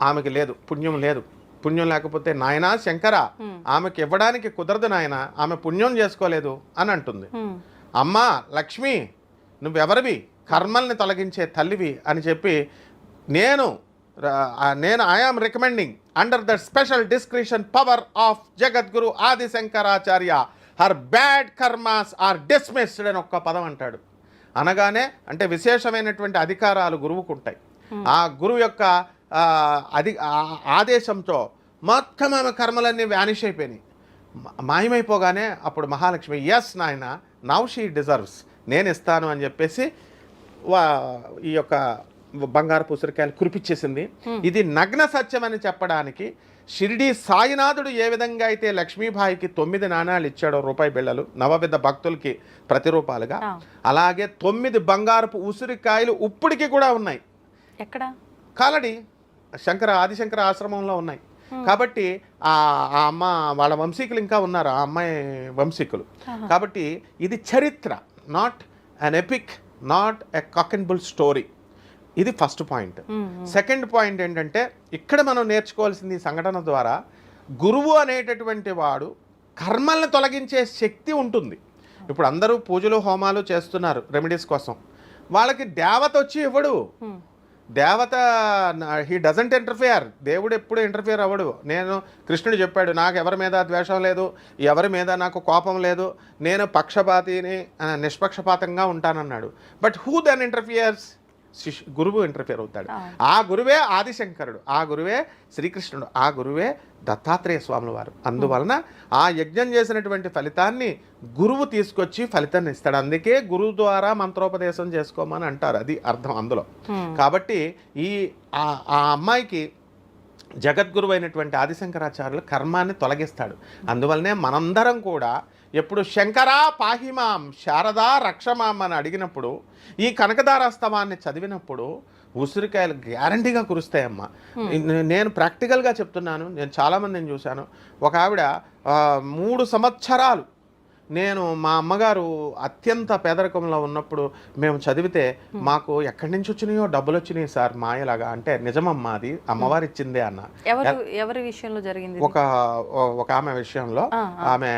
ఆమెకి లేదు, పుణ్యం లేదు. పుణ్యం లేకపోతే నాయనా శంకర ఆమెకి ఇవ్వడానికి కుదరదు నాయన, ఆమె పుణ్యం చేసుకోలేదు అని అంటుంది. అమ్మా లక్ష్మి నువ్వెవరివి? కర్మల్ని తొలగించే తల్లివి అని చెప్పి నేను I am recommending under the special discretion power of Jagadguru Adishankaracharya her bad karmas are dismissed అని ఒక్క పదం అంటాడు. అనగానే అంటే విశేషమైనటువంటి అధికారాలు గురువుకు ఉంటాయి. ఆ గురువు యొక్క ఆదేశంతో మొత్తం ఆమె కర్మలన్నీ వ్యానిష్ అయిపోయినాయి, మాయమైపోగానే అప్పుడు మహాలక్ష్మి ఎస్ నాయన నౌ షీ డిజర్వ్స్, నేను ఇస్తాను అని చెప్పేసి ఈ యొక్క బంగారు పుసరికాయలు కురిపించేసింది. ఇది నగ్న సత్యం అని చెప్పడానికి షిరిడి సాయినాథుడు ఏ విధంగా అయితే లక్ష్మీబాయికి 9 నాణాలు ఇచ్చాడో, రూపాయి బిళ్ళలు నవవిధ భక్తులకి ప్రతిరూపాలుగా, అలాగే 9 బంగారపు ఉసిరికాయలు ఇప్పటికీ కూడా ఉన్నాయి.
ఎక్కడ? కాలడి
ఆదిశంకర ఆశ్రమంలో ఉన్నాయి. కాబట్టి ఆ అమ్మ వాళ్ళ వంశీకులు ఇంకా ఉన్నారు, ఆ అమ్మాయి వంశీకులు. కాబట్టి ఇది చరిత్ర, not an epic, not a cock and bull story. ఇది ఫస్ట్ పాయింట్. సెకండ్ పాయింట్ ఏంటంటే ఇక్కడ మనం నేర్చుకోవాల్సింది ఈ సంఘటన ద్వారా, గురువు అనేటటువంటి వాడు కర్మల్ని తొలగించే శక్తి ఉంటుంది. ఇప్పుడు అందరూ పూజలు హోమాలు చేస్తున్నారు రెమెడీస్ కోసం. వాళ్ళకి దేవత వచ్చి ఇవ్వడు. దేవత హీ డజంట్ ఇంటర్ఫియర్. దేవుడు ఎప్పుడు ఇంటర్ఫియర్ అవ్వడు. నేను కృష్ణుడు చెప్పాడు, నాకు ఎవరి మీద ద్వేషం లేదు, ఎవరి మీద నాకు కోపం లేదు, నేను పక్షపాతిని, నిష్పక్షపాతంగా ఉంటానన్నాడు. But who then interferes? గురువు ఇంటర్ఫియర్ అవుతాడు. ఆ గురువే ఆదిశంకరుడు, ఆ గురువే శ్రీకృష్ణుడు, ఆ గురువే దత్తాత్రేయ స్వాముల వారు. అందువలన ఆ యజ్ఞం చేసినటువంటి ఫలితాన్ని గురువు తీసుకొచ్చి ఫలితాన్ని ఇస్తాడు. అందుకే గురువు ద్వారా మంత్రోపదేశం చేసుకోమని అంటారు, అది అర్థం అందులో. కాబట్టి ఆ అమ్మాయికి జగద్గురువు అయినటువంటి ఆదిశంకరాచార్యులు కర్మాన్ని తొలగిస్తాడు. అందువల్లనే మనందరం కూడా ఎప్పుడు శంకరా పాహిమాం శారదా రక్షమాం అని అడిగినప్పుడు, ఈ కనకదారాస్తవాన్ని చదివినప్పుడు ఉసిరికాయలు గ్యారంటీగా కురుస్తాయమ్మా. నేను ప్రాక్టికల్గా చెప్తున్నాను. నేను చాలామందిని చూశాను. ఒక ఆవిడ 3 సంవత్సరాలు, నేను మా అమ్మగారు అత్యంత పేదరికంలో ఉన్నప్పుడు మేము చదివితే మాకు ఎక్కడి నుంచి వచ్చినాయో డబ్బులు వచ్చినాయి సార్ మాయలాగా. అంటే నిజమమ్మా, అది అమ్మవారు ఇచ్చిందే అన్న.
ఎవరి విషయంలో జరిగింది?
ఒక ఆమె విషయంలో, ఆమె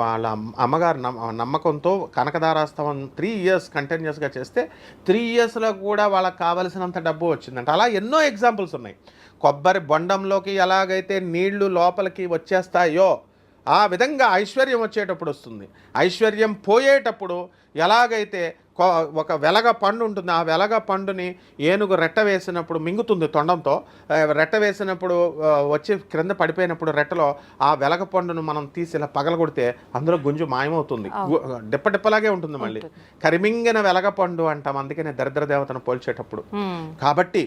వాళ్ళ అమ్మగారు నమ్మకంతో కనకదారాస్తవం 3 years కంటిన్యూస్గా చేస్తే 3 yearsలో కూడా వాళ్ళకి కావలసినంత డబ్బు వచ్చిందంట. అలా ఎన్నో ఎగ్జాంపుల్స్ ఉన్నాయి. కొబ్బరి బొండంలోకి ఎలాగైతే నీళ్లు లోపలికి వచ్చేస్తాయో ఆ విధంగా ఐశ్వర్యం వచ్చేటప్పుడు వస్తుంది. ఐశ్వర్యం పోయేటప్పుడు ఎలాగైతే ఒక వెలగ పండు ఉంటుంది, ఆ వెలగ పండుని ఏనుగు రెట్ట వేసినప్పుడు మింగుతుంది తొండంతో. రెట్ట వేసినప్పుడు వచ్చి క్రింద పడిపోయినప్పుడు రెట్టలో ఆ వెలగ పండును మనం తీసి ఇలా పగలగొడితే అందులో గుంజు మాయమవుతుంది. డిప్పలాగే ఉంటుంది. మళ్ళీ కరిమింగిన వెలగ పండు అంటాం, అందుకనే దరిద్ర దేవతను పోల్చేటప్పుడు. కాబట్టి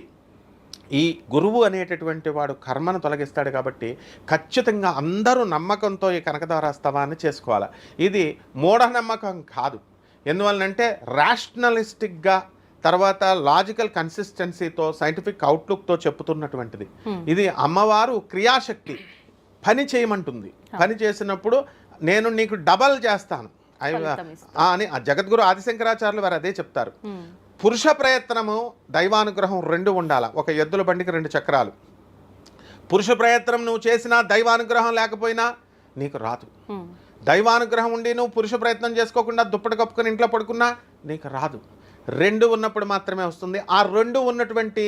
ఈ గురువు అనేటటువంటి వాడు కర్మను తొలగిస్తాడు. కాబట్టి ఖచ్చితంగా అందరూ నమ్మకంతో ఈ కనకదారాస్తవాన్ని చేసుకోవాలి. ఇది మూఢనమ్మకం కాదు. ఎందువల్లంటే రేషనలిస్టిక్గా, తర్వాత లాజికల్ కన్సిస్టెన్సీతో, సైంటిఫిక్ అవుట్లుక్తో చెప్పుతున్నటువంటిది. ఇది అమ్మవారు క్రియాశక్తి, పని చేయమంటుంది. పని చేసినప్పుడు నేను నీకు డబల్ చేస్తాను అని జగద్గురు ఆదిశంకరాచార్యులు వారు అదే చెప్తారు. పురుష ప్రయత్నము, దైవానుగ్రహం 2 ఉండాలి. ఒక ఎద్దుల బండికి 2 చక్రాలు. పురుష ప్రయత్నం నువ్వు చేసినా దైవానుగ్రహం లేకపోయినా నీకు రాదు. దైవానుగ్రహం ఉండి నువ్వు పురుష ప్రయత్నం చేసుకోకుండా దుప్పటి కప్పుకొని ఇంట్లో పడుకున్నా నీకు రాదు. 2 ఉన్నప్పుడు మాత్రమే వస్తుంది. ఆ 2 ఉన్నటువంటి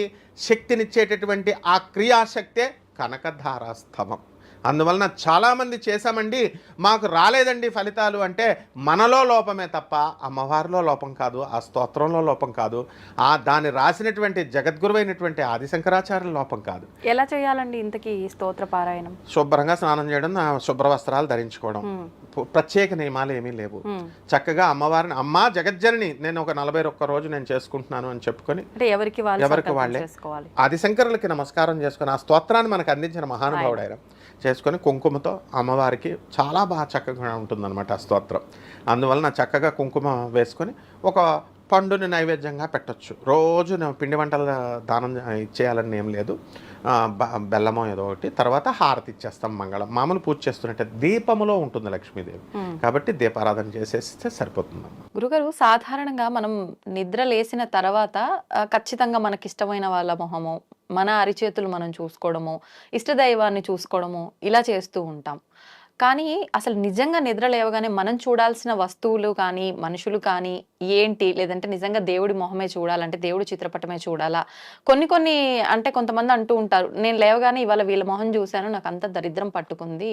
శక్తినిచ్చేటటువంటి ఆ క్రియాశక్తే కనకధారాస్తవం. అందువలన చాలామంది చేశామండి, మాకు రాలేదండి ఫలితాలు అంటే మనలో లోపమే తప్ప అమ్మవారిలో లోపం కాదు, ఆ స్తోత్రంలో లోపం కాదు, దాన్ని రాసినటువంటి జగద్గురువైనటువంటి ఆదిశంకరాచార్యుల లోపం కాదు.
ఎలా చేయాలండి ఇంతకీ స్తోత్ర పారాయణం?
శుభ్రంగా స్నానం చేయడం, శుభ్ర వస్త్రాలు ధరించుకోవడం, ప్రత్యేక నియమాలు ఏమీ లేవు. చక్కగా అమ్మవారిని, అమ్మా జగజ్జనని నేను ఒక 41 రోజు నేను చేసుకుంటున్నాను అని చెప్పుకొని ఎవరికి వాళ్ళే ఆదిశంకరులకి నమస్కారం చేసుకొని ఆ స్తోత్రాన్ని మనకు అందించిన మహానుభావుడు ఆయన చేసుకొని కుంకుమతో అమ్మవారికి చాలా బాగా చక్కగా ఉంటుందన్నమాట ఆ స్తోత్రం. అందువలన చక్కగా కుంకుమ వేసుకొని ఒక పండుని నైవేద్యంగా పెట్టచ్చు. రోజు పిండి వంటల దానం ఇచ్చేయాలని ఏం లేదు, బెల్లమో ఏదో ఒకటి, తర్వాత హారతి ఇచ్చేస్తాం. మంగళం మామూలు పూజ చేస్తున్నట్టే దీపములో ఉంటుంది లక్ష్మీదేవి. కాబట్టి దీపారాధన చేసేస్తే సరిపోతుందమ్మా.
గురుగారు, సాధారణంగా మనం నిద్ర లేసిన తర్వాత ఖచ్చితంగా మనకిష్టమైన వాళ్ళ మొహము, మన అరిచేతులు మనం చూసుకోవడము, ఇష్టదైవాన్ని చూసుకోవడము ఇలా చేస్తూ ఉంటాం. కానీ అసలు నిజంగా నిద్ర లేవగానే మనం చూడాల్సిన వస్తువులు కానీ, మనుషులు కానీ ఏంటి, లేదంటే నిజంగా దేవుడి మొహమే చూడాలంటే దేవుడి చిత్రపటమే చూడాలా? కొన్ని అంటే కొంతమంది అంటూ ఉంటారు, నేను లేవగానే ఇవాళ వీళ్ళ మొహం చూశాను, నాకు అంత దరిద్రం పట్టుకుంది,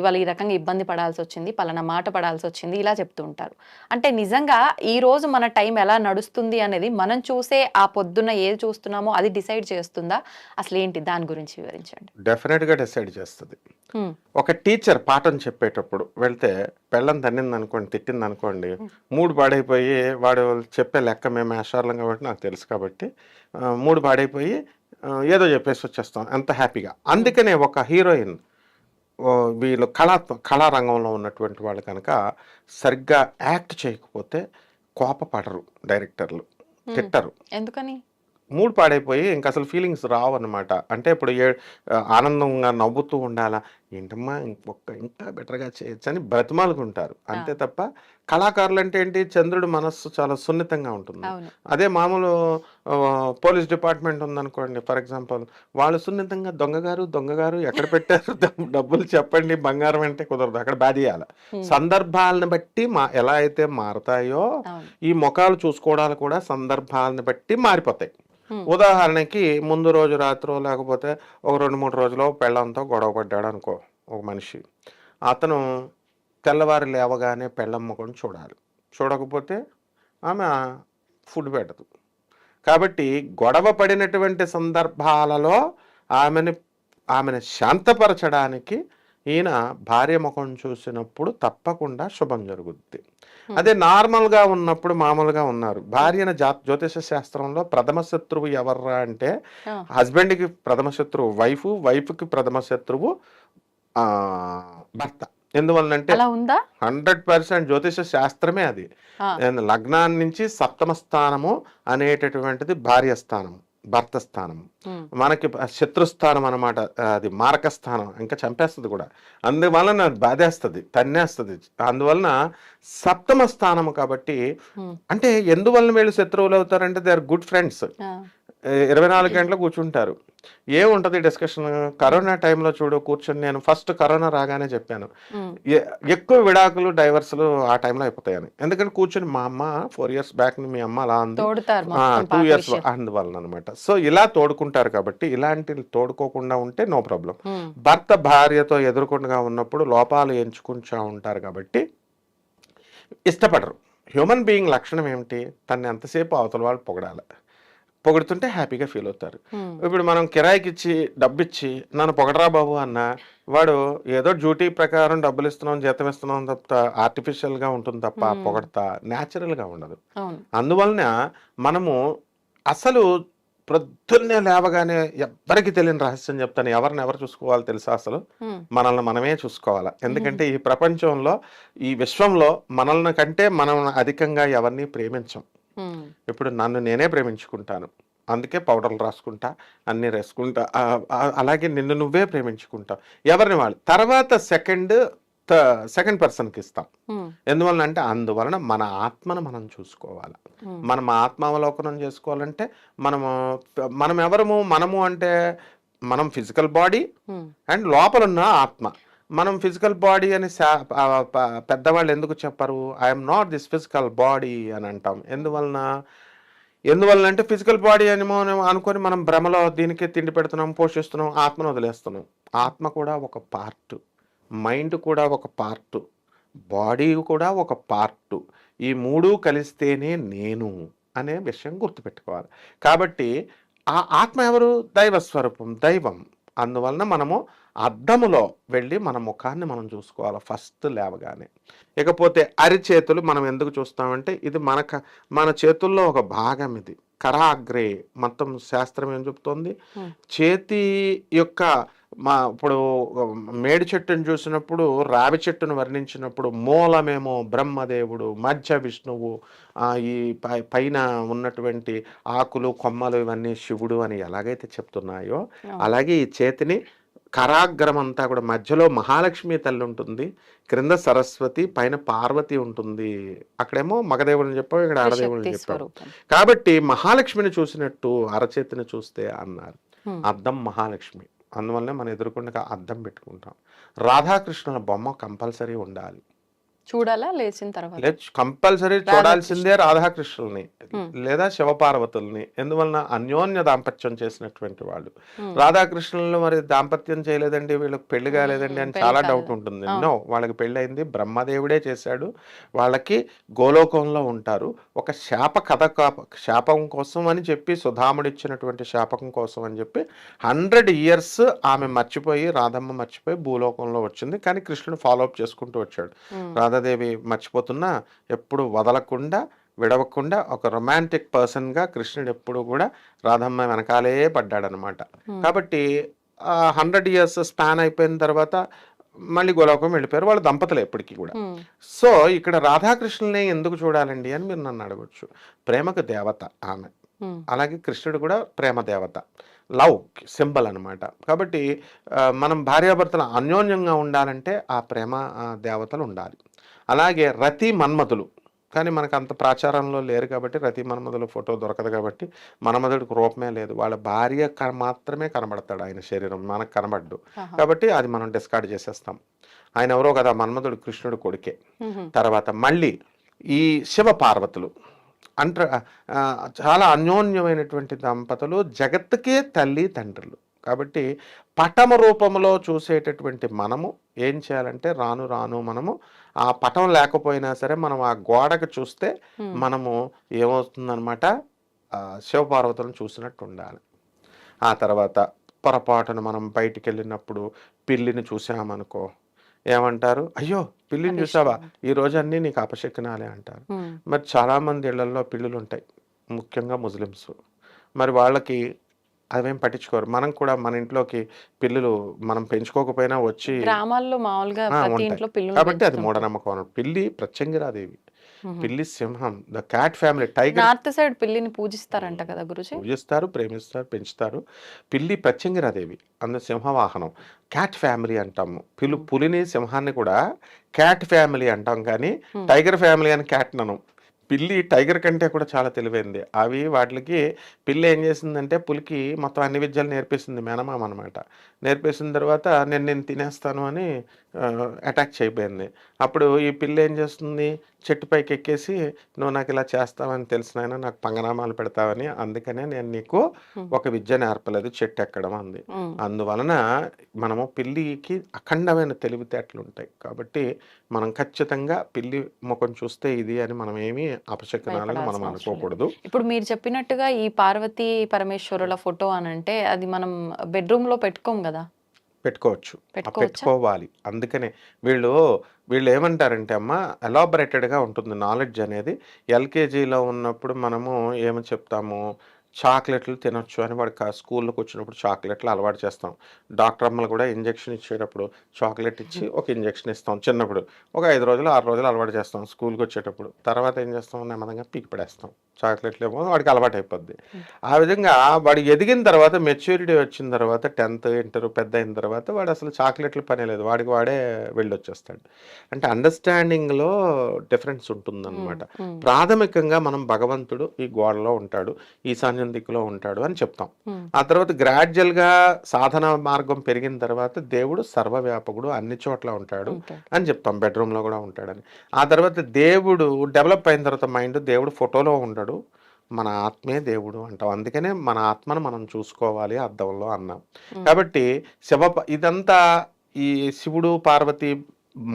ఇవాళ ఈ రకంగా ఇబ్బంది పడాల్సి వచ్చింది, పలానా మాట పడాల్సి వచ్చింది, ఇలా చెప్తూ ఉంటారు. అంటే నిజంగా ఈ రోజు మన టైం ఎలా నడుస్తుంది అనేది మనం చూసే ఆ పొద్దున్న ఏది చూస్తున్నామో అది డిసైడ్ చేస్తుందా? అసలు ఏంటి, దాని గురించి వివరించండి.
డెఫినెట్గా డిసైడ్ చేస్తుంది. ఒక టీచర్ పాఠం చెప్పేటప్పుడు వెళ్తే పెళ్ళం తన్నింది అనుకోండి, తిట్టింది అనుకోండి, మూడు పాడైపోయి, వాడు చెప్పే లెక్క మేము ఆశార్లం కాబట్టి నాకు తెలుసు కాబట్టి మూడు పాడైపోయి ఏదో చెప్పేసి వచ్చేస్తాం ఎంత హ్యాపీగా. అందుకనే ఒక హీరోయిన్, వీళ్ళు కళారంగంలో ఉన్నటువంటి వాళ్ళు కనుక సరిగ్గా యాక్ట్ చేయకపోతే కోపపడరు డైరెక్టర్లు, తిట్టరు.
ఎందుకని?
మూడ్ పాడైపోయి ఇంకా అసలు ఫీలింగ్స్ రావు అన్నమాట. అంటే ఇప్పుడు ఆనందంగా నవ్వుతూ ఉండాలా, ఏంటమ్మా ఇంకా బెటర్గా చేయొచ్చు అని బ్రతిమాలుకుంటారు అంతే తప్ప, కళాకారులు అంటే ఏంటి, చంద్రుడి మనస్సు చాలా సున్నితంగా ఉంటుంది. అదే మామూలు పోలీస్ డిపార్ట్మెంట్ ఉందనుకోండి ఫర్ ఎగ్జాంపుల్, వాళ్ళు సున్నితంగా దొంగగారు ఎక్కడ పెట్టారు డబ్బులు చెప్పండి, బంగారం అంటే కుదరదు, అక్కడ బాధేయాలి. సందర్భాలను బట్టి ఎలా అయితే మారతాయో ఈ ముఖాలు చూసుకోవడాలు కూడా సందర్భాలను బట్టి మారిపోతాయి. ఉదాహరణకి ముందు రోజు రాత్రో లేకపోతే ఒక 2-3 రోజులో పెళ్ళంతో గొడవ పడ్డాడు అనుకో ఒక మనిషి, అతను తెల్లవారు లేవగానే పెళ్ళమ్మ కూడా చూడాలి, చూడకపోతే ఆమె ఫుడ్ పెట్టదు. కాబట్టి గొడవ పడినటువంటి సందర్భాలలో ఆమెను శాంతపరచడానికి ఈయన భార్య ముఖం చూసినప్పుడు తప్పకుండా శుభం జరుగుద్ది. అదే నార్మల్గా ఉన్నప్పుడు మామూలుగా ఉన్నారు, భార్యను జ్యోతిష శాస్త్రంలో ప్రథమ శత్రువు ఎవర్రా అంటే హస్బెండ్కి ప్రథమ శత్రువు వైఫ్కి ప్రథమ శత్రువు భర్త. ఎందువల్లంటే 100% జ్యోతిష శాస్త్రమే అది. లగ్నాన్ని నుంచి సప్తమ స్థానము అనేటటువంటిది భార్య స్థానం, భర్త స్థానం, మనకి శత్రుస్థానం అనమాట, అది మారక స్థానం, ఇంకా చంపేస్తుంది కూడా, అందువలన బాధేస్తుంది, తన్నేస్తుంది. అందువలన సప్తమ స్థానము కాబట్టి, అంటే ఎందువలన వీళ్ళు శత్రువులు అవుతారంటే దే ఆర్ గుడ్ ఫ్రెండ్స్. 24 గంటలు కూర్చుంటారు, ఏముంటది డిస్కషన్. కరోనా టైంలో చూడు కూర్చొని, నేను ఫస్ట్ కరోనా రాగానే చెప్పాను ఎక్కువ విడాకులు డైవర్సులు ఆ టైంలో అయిపోతాయని. ఎందుకంటే కూర్చొని మా అమ్మ 4 years బ్యాక్ మీ అమ్మ అలా అంది, 2 years అందువలన అనమాట. సో ఇలా తోడుకుంటారు కాబట్టి, ఇలాంటి తోడుకోకుండా ఉంటే నో ప్రాబ్లం. భర్త భార్యతో ఎదురుకుండా ఉన్నప్పుడు లోపాలు ఎంచుకుంటా ఉంటారు కాబట్టి ఇష్టపడరు. హ్యూమన్ బీయింగ్ లక్షణం ఏమిటి, తను ఎంతసేపు అవతల వాళ్ళు పొగుడుతుంటే హ్యాపీగా ఫీల్ అవుతారు. ఇప్పుడు మనం కిరాయికి ఇచ్చి డబ్బు ఇచ్చి నన్ను పొగడరా బాబు అన్న, వాడు ఏదో డ్యూటీ ప్రకారం డబ్బులు ఇస్తున్నాం జీతం ఇస్తున్నాం తప్ప ఆర్టిఫిషియల్గా ఉంటుంది తప్ప పొగడతా న్యాచురల్గా ఉండదు. అందువలన మనము అసలు ప్రొద్దున్నే లేవగానే ఎవ్వరికి తెలియని రహస్యం చెప్తాను, ఎవరు చూసుకోవాలి తెలుసా, అసలు మనల్ని మనమే చూసుకోవాలి. ఎందుకంటే ఈ ప్రపంచంలో ఈ విశ్వంలో మనల్ని కంటే మనం అధికంగా ఎవరిని ప్రేమించం. ఇప్పుడు నన్ను నేనే ప్రేమించుకుంటాను, అందుకే పౌడర్లు రాసుకుంటా, అన్నీ రాసుకుంటా. అలాగే నిన్ను నువ్వే ప్రేమించుకుంటావు, ఎవరిని వాళ్ళు. తర్వాత సెకండ్ పర్సన్కి ఇస్తాం. ఎందువలన అంటే అందువలన మన ఆత్మను మనం చూసుకోవాలి. మనం ఆత్మావలోకనం చేసుకోవాలంటే మనం ఎవరము, మనము అంటే మనం ఫిజికల్ బాడీ అండ్ లోపలున్న ఆత్మ. మనం ఫిజికల్ బాడీ అని పెద్దవాళ్ళు ఎందుకు చెప్పరు, I'm not this physical body అని అంటాం. ఎందువలన అంటే ఫిజికల్ బాడీ అని అనుకొని మనం భ్రమలో దీనికి తిండి పెడుతున్నాం, పోషిస్తున్నాం, ఆత్మను వదిలేస్తున్నాం. ఆత్మ కూడా ఒక పార్ట్, మైండ్ కూడా ఒక పార్ట్, బాడీ కూడా ఒక పార్ట్. ఈ 3 కలిస్తేనే నేను అనే విషయం గుర్తుపెట్టుకోవాలి. కాబట్టి ఆ ఆత్మ ఎవరు, దైవస్వరూపం, దైవం. అందువలన మనము అద్దములో వెళ్ళి మన ముఖాన్ని మనం చూసుకోవాలి ఫస్ట్ లేవగానే. ఇకపోతే అరిచేతులు మనం ఎందుకు చూస్తామంటే ఇది మన చేతుల్లో ఒక భాగం, ఇది కరాగ్రే. మొత్తం శాస్త్రం ఏం చెప్తోంది, చేతి యొక్క ఇప్పుడు మేడి చెట్టును చూసినప్పుడు రావి చెట్టును వర్ణించినప్పుడు మూలమేమో బ్రహ్మదేవుడు, మధ్య విష్ణువు, ఈ పైన ఉన్నటువంటి ఆకులు కొమ్మలు ఇవన్నీ శివుడు అని ఎలాగైతే చెప్తున్నాయో, అలాగే ఈ చేతిని కరాగ్రం అంతా కూడా మధ్యలో మహాలక్ష్మి తల్లి ఉంటుంది, క్రింద సరస్వతి, పైన పార్వతి ఉంటుంది. అక్కడేమో మగదేవుడిని చెప్పావు, ఇక్కడ ఆడదేవుడిని చెప్పావు. కాబట్టి మహాలక్ష్మిని చూసినట్టు అరచేతిని చూస్తే అన్నారు. అద్దం మహాలక్ష్మి, అందువల్లనే మనం ఎదుర్కొండగా అద్దం పెట్టుకుంటాం. రాధాకృష్ణుల బొమ్మ కంపల్సరీ ఉండాలి,
చూడాలా లేచిన తర్వాత
కంపల్సరీ చూడాల్సిందే రాధాకృష్ణుల్ని లేదా శివపార్వతుల్ని. ఎందువలన అన్యోన్య దాంపత్యం చేసినటువంటి వాళ్ళు. రాధాకృష్ణులు మరి దాంపత్యం చేయలేదండి, వీళ్ళకి పెళ్లి కాలేదండి అని చాలా డౌట్ ఉంటుంది. నో, వాళ్ళకి పెళ్లి అయింది, బ్రహ్మదేవుడే చేశాడు. వాళ్ళకి గోలోకంలో ఉంటారు. ఒక శాపం కోసం అని చెప్పి, సుధాముడిచ్చినటువంటి శాపకం కోసం అని చెప్పి 100 years ఆమె మర్చిపోయి, రాధమ్మ మర్చిపోయి భూలోకంలో వచ్చింది. కానీ కృష్ణుడు ఫాలోఅప్ చేసుకుంటూ వచ్చాడు. రాధాదేవి మర్చిపోతున్నా ఎప్పుడు వదలకుండా విడవకుండా ఒక రొమాంటిక్ పర్సన్గా కృష్ణుడు ఎప్పుడు కూడా రాధమ్మ వెనకాలే పడ్డాడనమాట. కాబట్టి 100 years స్పాన్ అయిపోయిన తర్వాత మళ్ళీ గోలోకం వెళ్ళిపోయారు వాళ్ళ దంపతులు ఎప్పటికీ కూడా. సో ఇక్కడ రాధాకృష్ణుల్ని ఎందుకు చూడాలండి అని మీరు నన్ను అడగొచ్చు. ప్రేమకు దేవత ఆమె, అలాగే కృష్ణుడు కూడా ప్రేమ దేవత. లవ్ సింబల్ అనమాట. కాబట్టి మనం భార్యాభర్తలు అన్యోన్యంగా ఉండాలంటే ఆ ప్రేమ దేవతలు ఉండాలి. అలాగే రతి మన్మధులు, కానీ మనకు అంత ప్రాచారంలో లేరు కాబట్టి రతి మన్మధుల ఫోటో దొరకదు కాబట్టి మన్మధుడికి రూపమే లేదు, వాళ్ళ భార్య మాత్రమే కనబడతాడు ఆయన శరీరం, మనకు కనబడ్డు. కాబట్టి అది మనం డిస్కార్డ్ చేసేస్తాం. ఆయన ఎవరో కదా, మన్మధుడు కృష్ణుడు కొడుకే. తర్వాత మళ్ళీ ఈ శివ పార్వతులు అంట చాలా అన్యోన్యమైనటువంటి దంపతులు, జగత్తుకే తల్లి తండ్రులు. కాబట్టి పటమ రూపంలో చూసేటటువంటి మనము ఏం చేయాలంటే రాను రాను మనము ఆ పటం లేకపోయినా సరే మనం ఆ గోడకు చూస్తే మనము ఏమవుతుందన్నమాట, శివపార్వతులను చూసినట్టు ఉండాలి. ఆ తర్వాత పొరపాటున మనం బయటికి వెళ్ళినప్పుడు పిల్లిని చూసామనుకో ఏమంటారు, అయ్యో పిల్లిని చూసావా, ఈ రోజు అన్నీ నీకు అపశకునాలే అంటారు. మరి చాలామంది ఇళ్లలో పిల్లులు ఉంటాయి, ముఖ్యంగా ముస్లిమ్స్. మరి వాళ్ళకి అవేం పట్టించుకోరు. మనం కూడా మన ఇంట్లోకి పిల్లులు మనం పెంచుకోకపోయినా వచ్చి
గ్రామాల్లో మామూలుగా ప్రతి ఇంట్లో పిల్లులు
కాబట్టి అది మూఢనమ్మకం. పిల్లి ప్రత్యంగిరాదేవి, పిల్లి సింహం, the cat family, tiger.
North side పిల్లిని పూజిస్తారంట కదా గురుజీ?
పూజిస్తారు, ప్రేమిస్తారు, పెంచుతారు. పిల్లి ప్రత్యంగిరాదేవి, అందులో సింహవాహనం. క్యాట్ ఫ్యామిలీ అంటాము. పులిని సింహాన్ని కూడా క్యాట్ ఫ్యామిలీ అంటాం, కానీ టైగర్ ఫ్యామిలీ అని క్యాట్ ననం. పిల్లి టైగర్ కంటే కూడా చాలా తెలివైంది. అవి వాటికి పిల్లి ఏం చేసిందంటే పులికి మొత్తం అన్ని విద్యలు నేర్పిస్తుంది, మేనమామ అనమాట. నేర్పేసిన తర్వాత నేను తినేస్తాను అని అటాక్ చేయబోయింది. అప్పుడు ఈ పిల్లి ఏం చేస్తుంది, చెట్టు పైకి ఎక్కేసి నువ్వు నాకు ఇలా చేస్తావని తెలిసినైనా నాకు పంగనామాలు పెడతావని, అందుకనే నేను నీకు ఒక విద్య నేర్పలేదు, చెట్టు ఎక్కడం అంది. అందువలన మనము పిల్లికి అఖండమైన తెలివితేటలు ఉంటాయి. కాబట్టి మనం ఖచ్చితంగా పిల్లి ముఖం చూస్తే ఇది అని మనం ఏమి అపశకునాలని మనం అనుకోకూడదు.
ఇప్పుడు మీరు చెప్పినట్టుగా ఈ పార్వతీ పరమేశ్వరుల ఫోటో అని అంటే అది మనం బెడ్రూమ్ లో పెట్టుకోం కదా?
పెట్టుకోవాలి. అందుకనే వీళ్ళు ఏమంటారంటే అమ్మ, ఎలాబరేటెడ్గా ఉంటుంది నాలెడ్జ్ అనేది. ఎల్కేజీలో ఉన్నప్పుడు మనము ఏమని చెప్తాము, చాక్లెట్లు తినొచ్చు అని వాడికి స్కూల్లోకి వచ్చినప్పుడు చాక్లెట్లు అలవాటు చేస్తాం. డాక్టర్ అమ్మలు కూడా ఇంజెక్షన్ ఇచ్చేటప్పుడు చాక్లెట్ ఇచ్చి ఒక ఇంజెక్షన్ ఇస్తాం. చిన్నప్పుడు ఒక 5 రోజులు 6 రోజులు అలవాటు చేస్తాం. స్కూల్కి వచ్చేటప్పుడు తర్వాత ఏం చేస్తాం, నెమ్మదిగా పీకి పడేస్తాం. చాక్లెట్లు ఏమో వాడికి అలవాటు అయిపోద్ది. ఆ విధంగా వాడు ఎదిగిన తర్వాత, మెచ్యూరిటీ వచ్చిన తర్వాత, 10th ఇంటర్ పెద్ద అయిన తర్వాత వాడు అసలు చాక్లెట్లు పనే లేదు, వాడికి వాడే వెళ్ళొచ్చేస్తాడు. అంటే అండర్స్టాండింగ్లో డిఫరెన్స్ ఉంటుందన్నమాట. ప్రాథమికంగా మనం భగవంతుడు ఈ గోడలో ఉంటాడు, ఈశాన్యం దిక్కులో ఉంటాడు అని చెప్తాం. ఆ తర్వాత గ్రాడ్యువల్గా సాధన మార్గం పెరిగిన తర్వాత దేవుడు సర్వవ్యాపకుడు, అన్ని చోట్ల ఉంటాడు అని చెప్తాం. బెడ్రూమ్లో కూడా ఉంటాడని. ఆ తర్వాత దేవుడు డెవలప్ అయిన తర్వాత మైండ్, దేవుడు ఫోటోలో ఉండడు, మన ఆత్మే దేవుడు అంటాం. అందుకనే మన ఆత్మను మనం చూసుకోవాలి అద్దంలో అన్నాం. కాబట్టి ఇదంతా ఈ శివుడు పార్వతి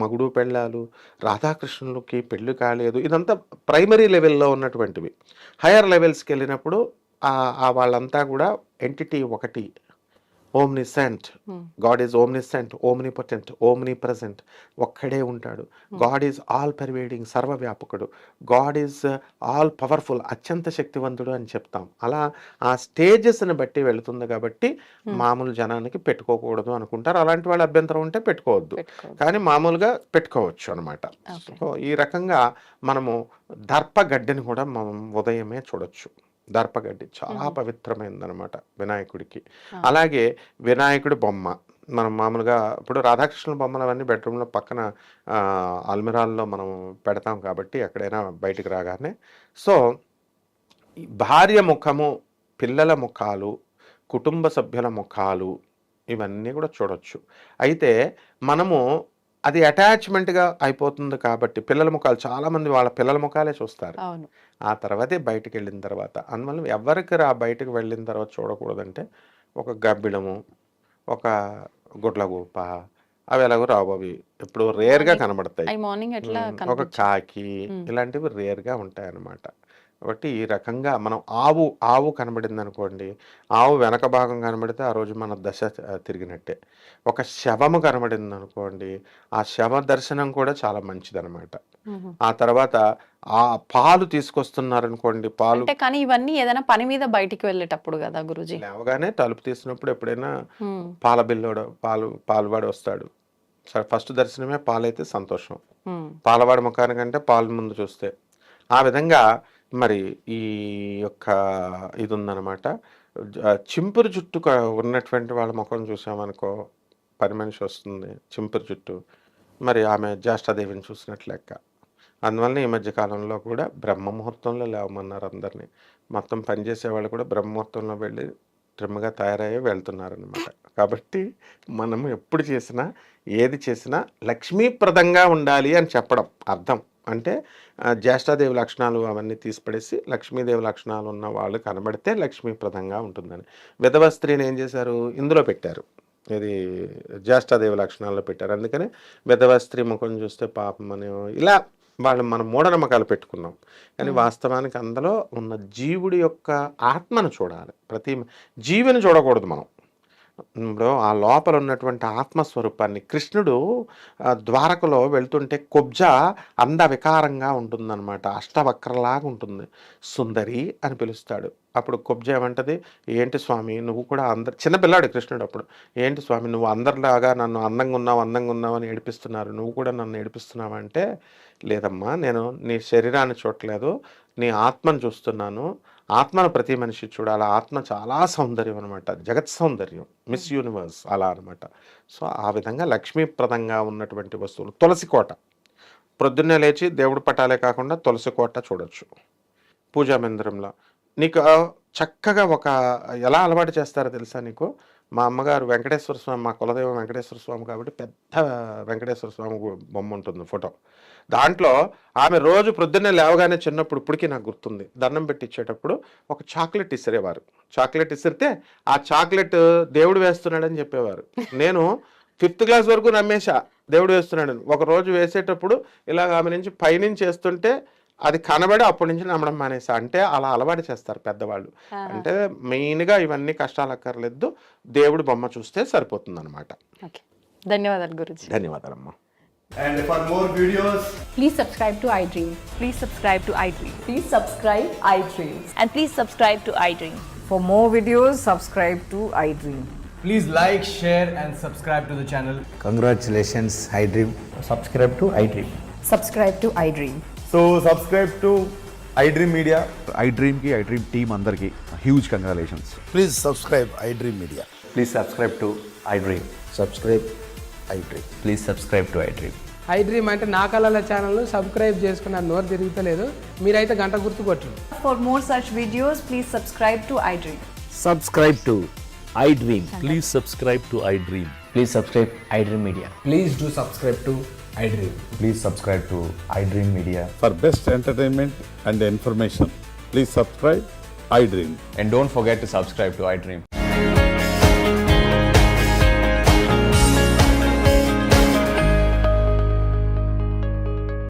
మగుడు పెళ్ళాలు, రాధాకృష్ణులకి పెళ్ళి కాలేదు, ఇదంతా ప్రైమరీ లెవెల్లో ఉన్నటువంటివి. హయ్యర్ లెవెల్స్కి వెళ్ళినప్పుడు వాళ్ళంతా కూడా ఎంటిటీ ఒకటి, ఓమ్నిసెంట్. గాడ్ ఈజ్ ఓమ్నిసెంట్, ఓమ్నిపొటెంట్, ఓమ్నిప్రెజెంట్, ఒక్కడే ఉంటాడు. గాడ్ ఈజ్ ఆల్ పర్వేడింగ్, సర్వవ్యాపకుడు. గాడ్ ఈజ్ ఆల్ పవర్ఫుల్, అత్యంత శక్తివంతుడు అని చెప్తాం. అలా ఆ స్టేజెస్ని బట్టి వెళుతుంది. కాబట్టి మామూలు జనానికి పెట్టుకోకూడదు అనుకుంటారు. అలాంటి వాళ్ళ అభ్యంతరం ఉంటే పెట్టుకోవద్దు, కానీ మామూలుగా పెట్టుకోవచ్చు అనమాట. సో ఈ రకంగా మనము దర్పగడ్డిని కూడా మనం ఉదయమే చూడొచ్చు. దర్పగడ్డి చాలా పవిత్రమైనదనమాట వినాయకుడికి. అలాగే వినాయకుడి బొమ్మ మనం మామూలుగా ఇప్పుడు రాధాకృష్ణుల బొమ్మలు అవన్నీ బెడ్రూమ్లో పక్కన అల్మిరాల్లో మనం పెడతాం కాబట్టి ఎక్కడైనా బయటికి రాగానే. సో భార్య ముఖము, పిల్లల ముఖాలు, కుటుంబ సభ్యుల ముఖాలు ఇవన్నీ కూడా చూడొచ్చు. అయితే మనము అది అటాచ్మెంట్గా అయిపోతుంది కాబట్టి పిల్లల ముఖాలు, చాలామంది వాళ్ళ పిల్లల ముఖాలే చూస్తారు. ఆ తర్వాతే బయటికి వెళ్ళిన తర్వాత. అందువల్ల ఎవరికి బయటకు వెళ్ళిన తర్వాత చూడకూడదంటే ఒక గబ్బిడము, ఒక గుడ్లగూప, అవి ఎలాగో రావు, అవి ఇప్పుడు రేర్గా కనబడతాయి. ఒక కాకి, ఇలాంటివి రేర్గా ఉంటాయి అన్నమాట. కాబట్టి ఈ రకంగా మనం ఆవు కనబడింది అనుకోండి, ఆవు వెనక భాగం కనబడితే ఆ రోజు మన దశ తిరిగినట్టే. ఒక శవము కనబడింది అనుకోండి, ఆ శవ దర్శనం కూడా చాలా మంచిదన్నమాట. ఆ తర్వాత ఆ పాలు తీసుకొస్తున్నారనుకోండి, పాలు.
కానీ ఇవన్నీ ఏదైనా పని మీద బయటికి వెళ్ళేటప్పుడు కదా గురుజీ,
లేవగానే తలుపు తీసినప్పుడు ఎప్పుడైనా పాల బిల్లోడు పాలువాడు వస్తాడు. సరే, ఫస్ట్ దర్శనమే పాలైతే సంతోషం, పాలవాడి ముఖానికంటే పాలు ముందు చూస్తే. ఆ విధంగా మరి ఈ యొక్క ఇది ఉందన్నమాట. చింపురు జుట్టు ఉన్నటువంటి వాళ్ళ ముఖం చూసామనుకో, పని మనిషి వస్తుంది చింపురు జుట్టు, మరి ఆమె జ్యేష్ఠాదేవిని చూసినట్లు లెక్క. అందువల్ల ఈ మధ్య కాలంలో కూడా బ్రహ్మముహూర్తంలో లేవమన్నారు అందరినీ. మొత్తం పనిచేసే వాళ్ళు కూడా బ్రహ్మముహూర్తంలో వెళ్ళి ట్రిమ్గా తయారయ్యే వెళ్తున్నారనమాట. కాబట్టి మనం ఎప్పుడు చేసినా ఏది చేసినా లక్ష్మీప్రదంగా ఉండాలి అని చెప్పడం అర్థం. అంటే జ్యేష్ఠాదేవి లక్షణాలు అవన్నీ తీసిపడేసి లక్ష్మీదేవి లక్షణాలు ఉన్న వాళ్ళు కనబడితే లక్ష్మీప్రదంగా ఉంటుందని. విధవ స్త్రీని ఏం చేశారు, ఇందులో పెట్టారు, ఇది జ్యేష్ఠాదేవి లక్షణాల్లో పెట్టారు. అందుకని విధవ స్త్రీ ముఖం చూస్తే పాపం అని ఇలా వాళ్ళు మనం మూఢనమ్మకాలు పెట్టుకున్నాం. కానీ వాస్తవానికి అందులో ఉన్న జీవుడి యొక్క ఆత్మను చూడాలి. ప్రతి జీవిని చూడకూడదు మనం. ఇప్పుడు ఆ లోపల ఉన్నటువంటి ఆత్మస్వరూపాన్ని, కృష్ణుడు ద్వారకలో వెళ్తుంటే కుబ్జ అంద వికారంగా ఉంటుందన్నమాట, అష్టవక్రలాగా ఉంటుంది. సుందరి అని పిలుస్తాడు. అప్పుడు కుబ్జ ఏమంటది, ఏంటి స్వామి నువ్వు కూడా చిన్నపిల్లాడు కృష్ణుడు అప్పుడు, ఏంటి స్వామి నువ్వు అందరిలాగా నన్ను అందంగా ఉన్నావు అని ఏడిపిస్తున్నారు, నువ్వు కూడా నన్ను ఏడిపిస్తున్నావు అంటే, లేదమ్మా నేను నీ శరీరాన్ని చూడట్లేదు, నీ ఆత్మను చూస్తున్నాను. ఆత్మను ప్రతి మనిషి చూడాలి. ఆత్మ చాలా సౌందర్యం అనమాట, జగత్ సౌందర్యం, మిస్ యూనివర్స్ అలా అనమాట. సో ఆ విధంగా లక్ష్మీప్రదంగా ఉన్నటువంటి వస్తువులు. తులసి కోట, ప్రొద్దున్నే లేచి దేవుడి పటాలే కాకుండా తులసి కోట చూడొచ్చు పూజా మందిరంలో. నీకు చక్కగా ఎలా అలవాటు చేస్తారో తెలుసా నీకు? మా అమ్మగారు వెంకటేశ్వర స్వామి, మా కులదైవం వెంకటేశ్వర స్వామి కాబట్టి పెద్ద వెంకటేశ్వర స్వామి బొమ్మ ఉంటుంది, ఫోటో. దాంట్లో ఆమె రోజు ప్రొద్దున్నే లేవగానే చిన్నప్పుడు ఇప్పటికీ నాకు గుర్తుంది, దండం పెట్టి ఇచ్చేటప్పుడు ఒక చాక్లెట్ ఇసిరేవారు. చాక్లెట్ ఇసిరితే ఆ చాక్లెట్ దేవుడు వేస్తున్నాడని చెప్పేవారు. నేను 5th క్లాస్ వరకు నమ్మేశా దేవుడు వేస్తున్నాడని. ఒకరోజు వేసేటప్పుడు ఇలాగ ఆమె నుంచి పైనుంచి వేస్తుంటే అది కనబడి అప్పటి నుంచి నమ్మడం మానేసా. అంటే అలా అలవాటు చేస్తారు పెద్దవాళ్ళు. అంటే మెయిన్గా ఇవన్నీ కష్టాలు అక్కర్లేదు, దేవుడి బొమ్మ చూస్తే సరిపోతుంది అనమాట.
ధన్యవాదాలు Guruji.
ధన్యవాదాలమ్మా.
And for more videos,
Please subscribe to iDream.
Please subscribe to iDream.
Please subscribe iDream.
And please subscribe to iDream.
For more videos, subscribe to iDream.
please like, share, and subscribe to the channel.
Congratulations, iDream.
Subscribe to iDream.
Subscribe to iDream.
So subscribe to iDream Media.
iDream ki iDream team andarki huge congratulations.
Please subscribe iDream Media.
Please subscribe to iDream.
Subscribe iDream.
Please subscribe to iDream.
iDream అంటే నా కళల channel subscribe చేసుకున్న నోరు తిరుగుతలేదు, మీరైతే గంట గుర్తు కొట్టండి.
For more such videos, please subscribe to iDream.
Subscribe to iDream.
Please subscribe to iDream.
Please subscribe iDream Media.
Please do subscribe to iDream.
Please subscribe to iDream Media.
For best entertainment and information, please subscribe iDream.
And don't forget to subscribe to iDream.